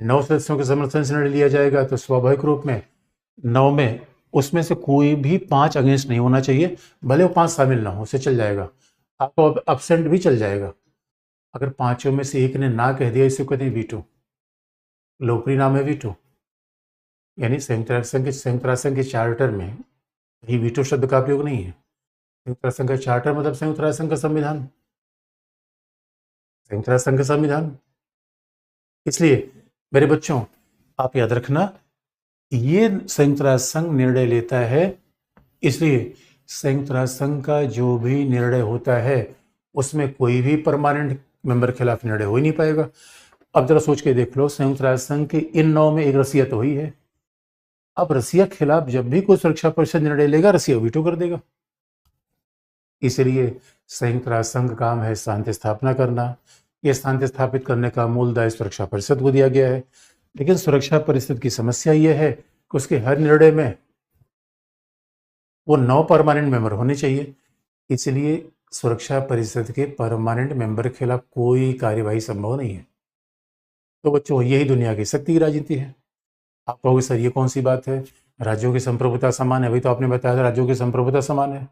9 सदस्यों के समर्थन से निर्णय लिया जाएगा तो स्वाभाविक रूप में 9 में उसमें से कोई भी 5 अगेंस्ट नहीं होना चाहिए, भले वो 5 शामिल ना हो, उसे चल जाएगा, आपको अब्सेंट भी चल जाएगा। अगर 5 में से एक ने ना कह दिया इसे कहते हैं वीटो, लोकप्रिय नाम है वीटो। यानी संयुक्त राष्ट्र संघ के चार्टर में ये वीटो शब्द का प्रयोग नहीं है। संयुक्त राष्ट्र संघ का चार्टर मतलब संयुक्त राष्ट्र संघ का संविधान, संयुक्त राष्ट्र संघ का संविधान। इसलिए मेरे बच्चों आप याद रखना, ये संयुक्त राष्ट्र संघ निर्णय लेता है, इसलिए संयुक्त राष्ट्र संघ का जो भी निर्णय होता है उसमें कोई भी परमानेंट मेंबर के खिलाफ निर्णय हो ही नहीं पाएगा। अब जरा सोच के देख लो, संयुक्त राष्ट्र संघ के इन 9 में एक रसिया तो ही है। अब रसिया के खिलाफ जब भी कोई सुरक्षा परिषद निर्णय लेगा रसिया वीटो कर देगा। इसलिए संयुक्त राष्ट्र संघ का काम है शांति स्थापना करना। यह शांति स्थापित करने का मूल दायित्व सुरक्षा परिषद को दिया गया है, लेकिन सुरक्षा परिषद की समस्या यह है कि उसके हर निर्णय में वो 9 परमानेंट मेंबर होने चाहिए। इसलिए सुरक्षा परिषद के परमानेंट मेंबर के खिलाफ कोई कार्यवाही संभव नहीं है। तो बच्चों यही दुनिया की शक्ति की राजनीति है। आप कहोगे सर ये कौन सी बात है, राज्यों की संप्रभुता समान है। वही तो आपने बताया था, राज्यों की संप्रभुता समान है।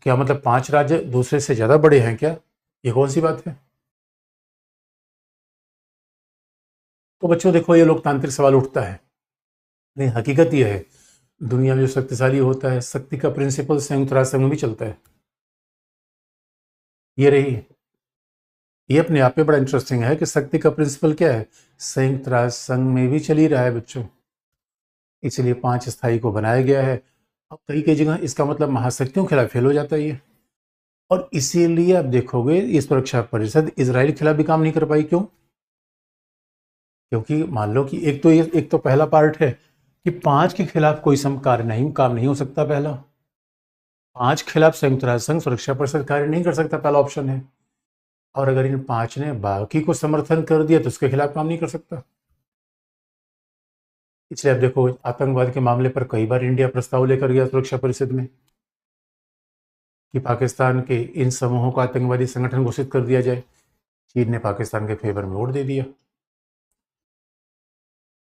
क्या मतलब 5 राज्य दूसरे से ज्यादा बड़े हैं क्या? ये कौन सी बात है? तो बच्चों देखो ये लोकतांत्रिक सवाल उठता है, नहीं हकीकत यह है दुनिया में जो शक्तिशाली होता है शक्ति का प्रिंसिपल संयुक्त राष्ट्र संघ में भी चलता है। ये अपने आप में बड़ा इंटरेस्टिंग है कि शक्ति का प्रिंसिपल क्या है, संयुक्त राष्ट्र संघ में भी चल ही रहा है बच्चों। इसलिए 5 स्थायी को बनाया गया है। अब कई जगह इसका मतलब महाशक्तियों के खिलाफ फेल हो जाता है ये, और इसीलिए आप देखोगे ये सुरक्षा परिषद इजराइल के खिलाफ भी काम नहीं कर पाई। क्यों? क्योंकि मान लो कि एक तो पहला पार्ट है कि 5 के खिलाफ कोई काम नहीं हो सकता। पहला 5 के खिलाफ संयुक्त राष्ट्र संघ सुरक्षा परिषद कार्य नहीं कर सकता, पहला ऑप्शन है। और अगर इन 5 ने बाकी को समर्थन कर दिया तो उसके खिलाफ काम नहीं कर सकता। इसलिए अब देखो, आतंकवाद के मामले पर कई बार इंडिया प्रस्ताव लेकर गया सुरक्षा परिषद में कि पाकिस्तान के इन समूहों को आतंकवादी संगठन घोषित कर दिया जाए। चीन ने पाकिस्तान के फेवर में वोट दे दिया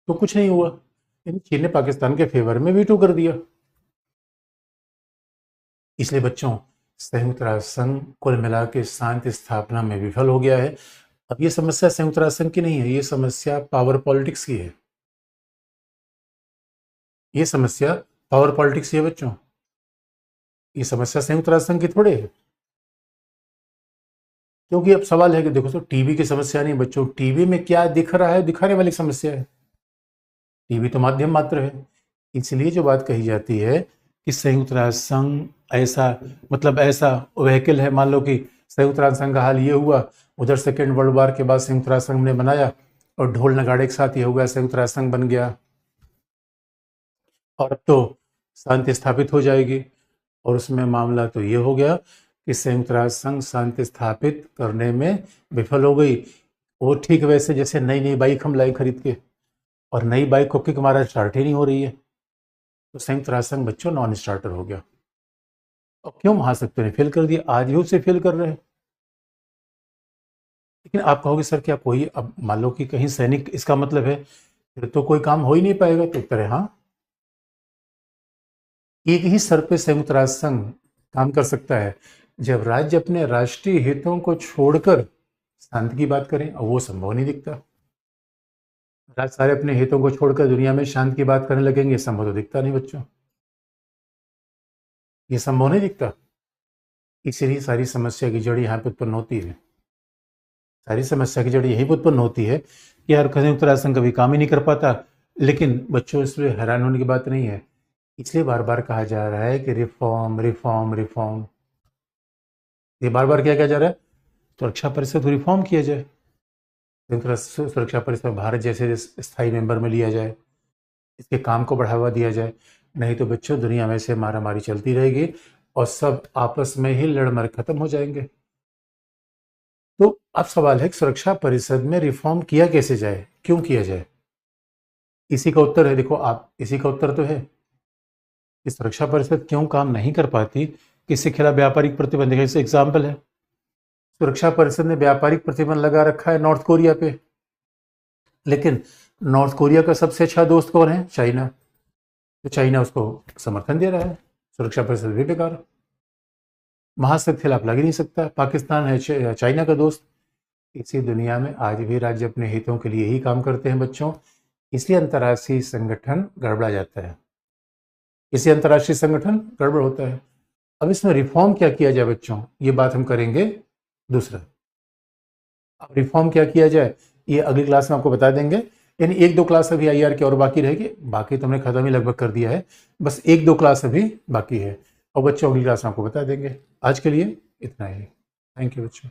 तो कुछ नहीं हुआ, लेकिन चीन ने पाकिस्तान के फेवर में वीटो कर दिया। इसलिए बच्चों, संयुक्त राष्ट्र संघ कुल मिला के शांति स्थापना में विफल हो गया है। अब ये समस्या संयुक्त राष्ट्र संघ की नहीं है, ये समस्या पावर पॉलिटिक्स की है। ये समस्या पावर पॉलिटिक्स की है बच्चों, ये समस्या संयुक्त राष्ट्र संघ की थोड़ी है। क्योंकि अब सवाल है कि देखो, तो टीबी की समस्या नहीं बच्चों, टीबी में क्या दिख रहा है, दिखाने वाली समस्या है। टीबी तो माध्यम मात्र है। इसलिए जो बात कही जाती है कि संयुक्त राष्ट्र संघ ऐसा व्हीकल है। मान लो कि संयुक्त राष्ट्र संघ का हाल ये हुआ, उधर सेकेंड वर्ल्ड वॉर के बाद संयुक्त राष्ट्र संघ ने बनाया और ढोल नगाड़े के साथ ये हो गया, संयुक्त राष्ट्र संघ बन गया और अब तो शांति स्थापित हो जाएगी। और उसमें मामला तो ये हो गया कि संयुक्त राष्ट्र संघ शांति स्थापित करने में विफल हो गई। वो ठीक वैसे जैसे नई नई बाइक हम लाए खरीद के, और नई बाइक को किक मारा स्टार्ट ही नहीं हो रही है, तो संयुक्त राष्ट्र संघ बच्चों नॉन स्टार्टर हो गया। और क्यों? महाशक्तियों ने फेल कर दिया, आज भी उसे फेल कर रहे हैं। लेकिन आप कहोगे सर क्या कोई, अब मान लो कि कहीं सैनिक, इसका मतलब है फिर तो कोई काम हो ही नहीं पाएगा। तो उत्तर है हाँ, एक ही स्तर पे संयुक्त राष्ट्र संघ काम कर सकता है जब राज्य अपने राष्ट्रीय हितों को छोड़कर शांति की बात करें, और वो संभव नहीं दिखता। राज्य सारे अपने हितों को छोड़कर दुनिया में शांति की बात करने लगेंगे, संभव तो दिखता नहीं बच्चों, ये संभव नहीं दिखता। इसीलिए सारी समस्या की जड़ यहाँ पे उत्पन्न होती है। सारी समस्या की जड़ यही उत्पन्न होती है कि यार संयुक्त राष्ट्र संघ कभी काम ही नहीं कर पाता। लेकिन बच्चों, इसमें हैरान होने की बात नहीं है। इसलिए बार बार कहा जा रहा है कि रिफॉर्म रिफॉर्म रिफॉर्म। ये बार बार क्या कहा जा रहा है? सुरक्षा परिषद को रिफॉर्म किया जाए, संयुक्त राष्ट्र सुरक्षा परिषद में भारत जैसे स्थायी मेंबर में लिया जाए, इसके काम को बढ़ावा दिया जाए। नहीं तो बच्चों, दुनिया में से मारामारी चलती रहेगी और सब आपस में ही लड़ मर खत्म हो जाएंगे। तो अब सवाल है कि सुरक्षा परिषद में रिफॉर्म किया कैसे जाए, क्यों किया जाए? इसी का उत्तर है, देखो आप, इसी का उत्तर तो है कि सुरक्षा परिषद क्यों काम नहीं कर पाती, किसके खिलाफ व्यापारिक प्रतिबंध। जैसे एग्जाम्पल है, सुरक्षा परिषद ने व्यापारिक प्रतिबंध लगा रखा है नॉर्थ कोरिया पे, लेकिन नॉर्थ कोरिया का सबसे अच्छा दोस्त कौन है? चाइना। तो चाइना उसको समर्थन दे रहा है, सुरक्षा परिषद भी बेकार। महासत्ता के खिलाफ लग ही नहीं सकता, पाकिस्तान है चाइना का दोस्त। इसी दुनिया में आज भी राज्य अपने हितों के लिए ही काम करते हैं बच्चों, इसलिए अंतर्राष्ट्रीय संगठन गड़बड़ा जाता है, इसलिए अंतर्राष्ट्रीय संगठन गड़बड़ होता है। अब इसमें रिफॉर्म क्या किया जाए बच्चों, ये बात हम करेंगे दूसरा। अब रिफॉर्म क्या किया जाए ये अगली क्लास में आपको बता देंगे। यानी 1-2 क्लास अभी आईआर की और बाकी रहेगी, बाकी तो हमने खत्म ही लगभग कर दिया है, बस 1-2 क्लास अभी बाकी है और बच्चों अगली क्लास में आपको बता देंगे। आज के लिए इतना ही, थैंक यू बच्चों।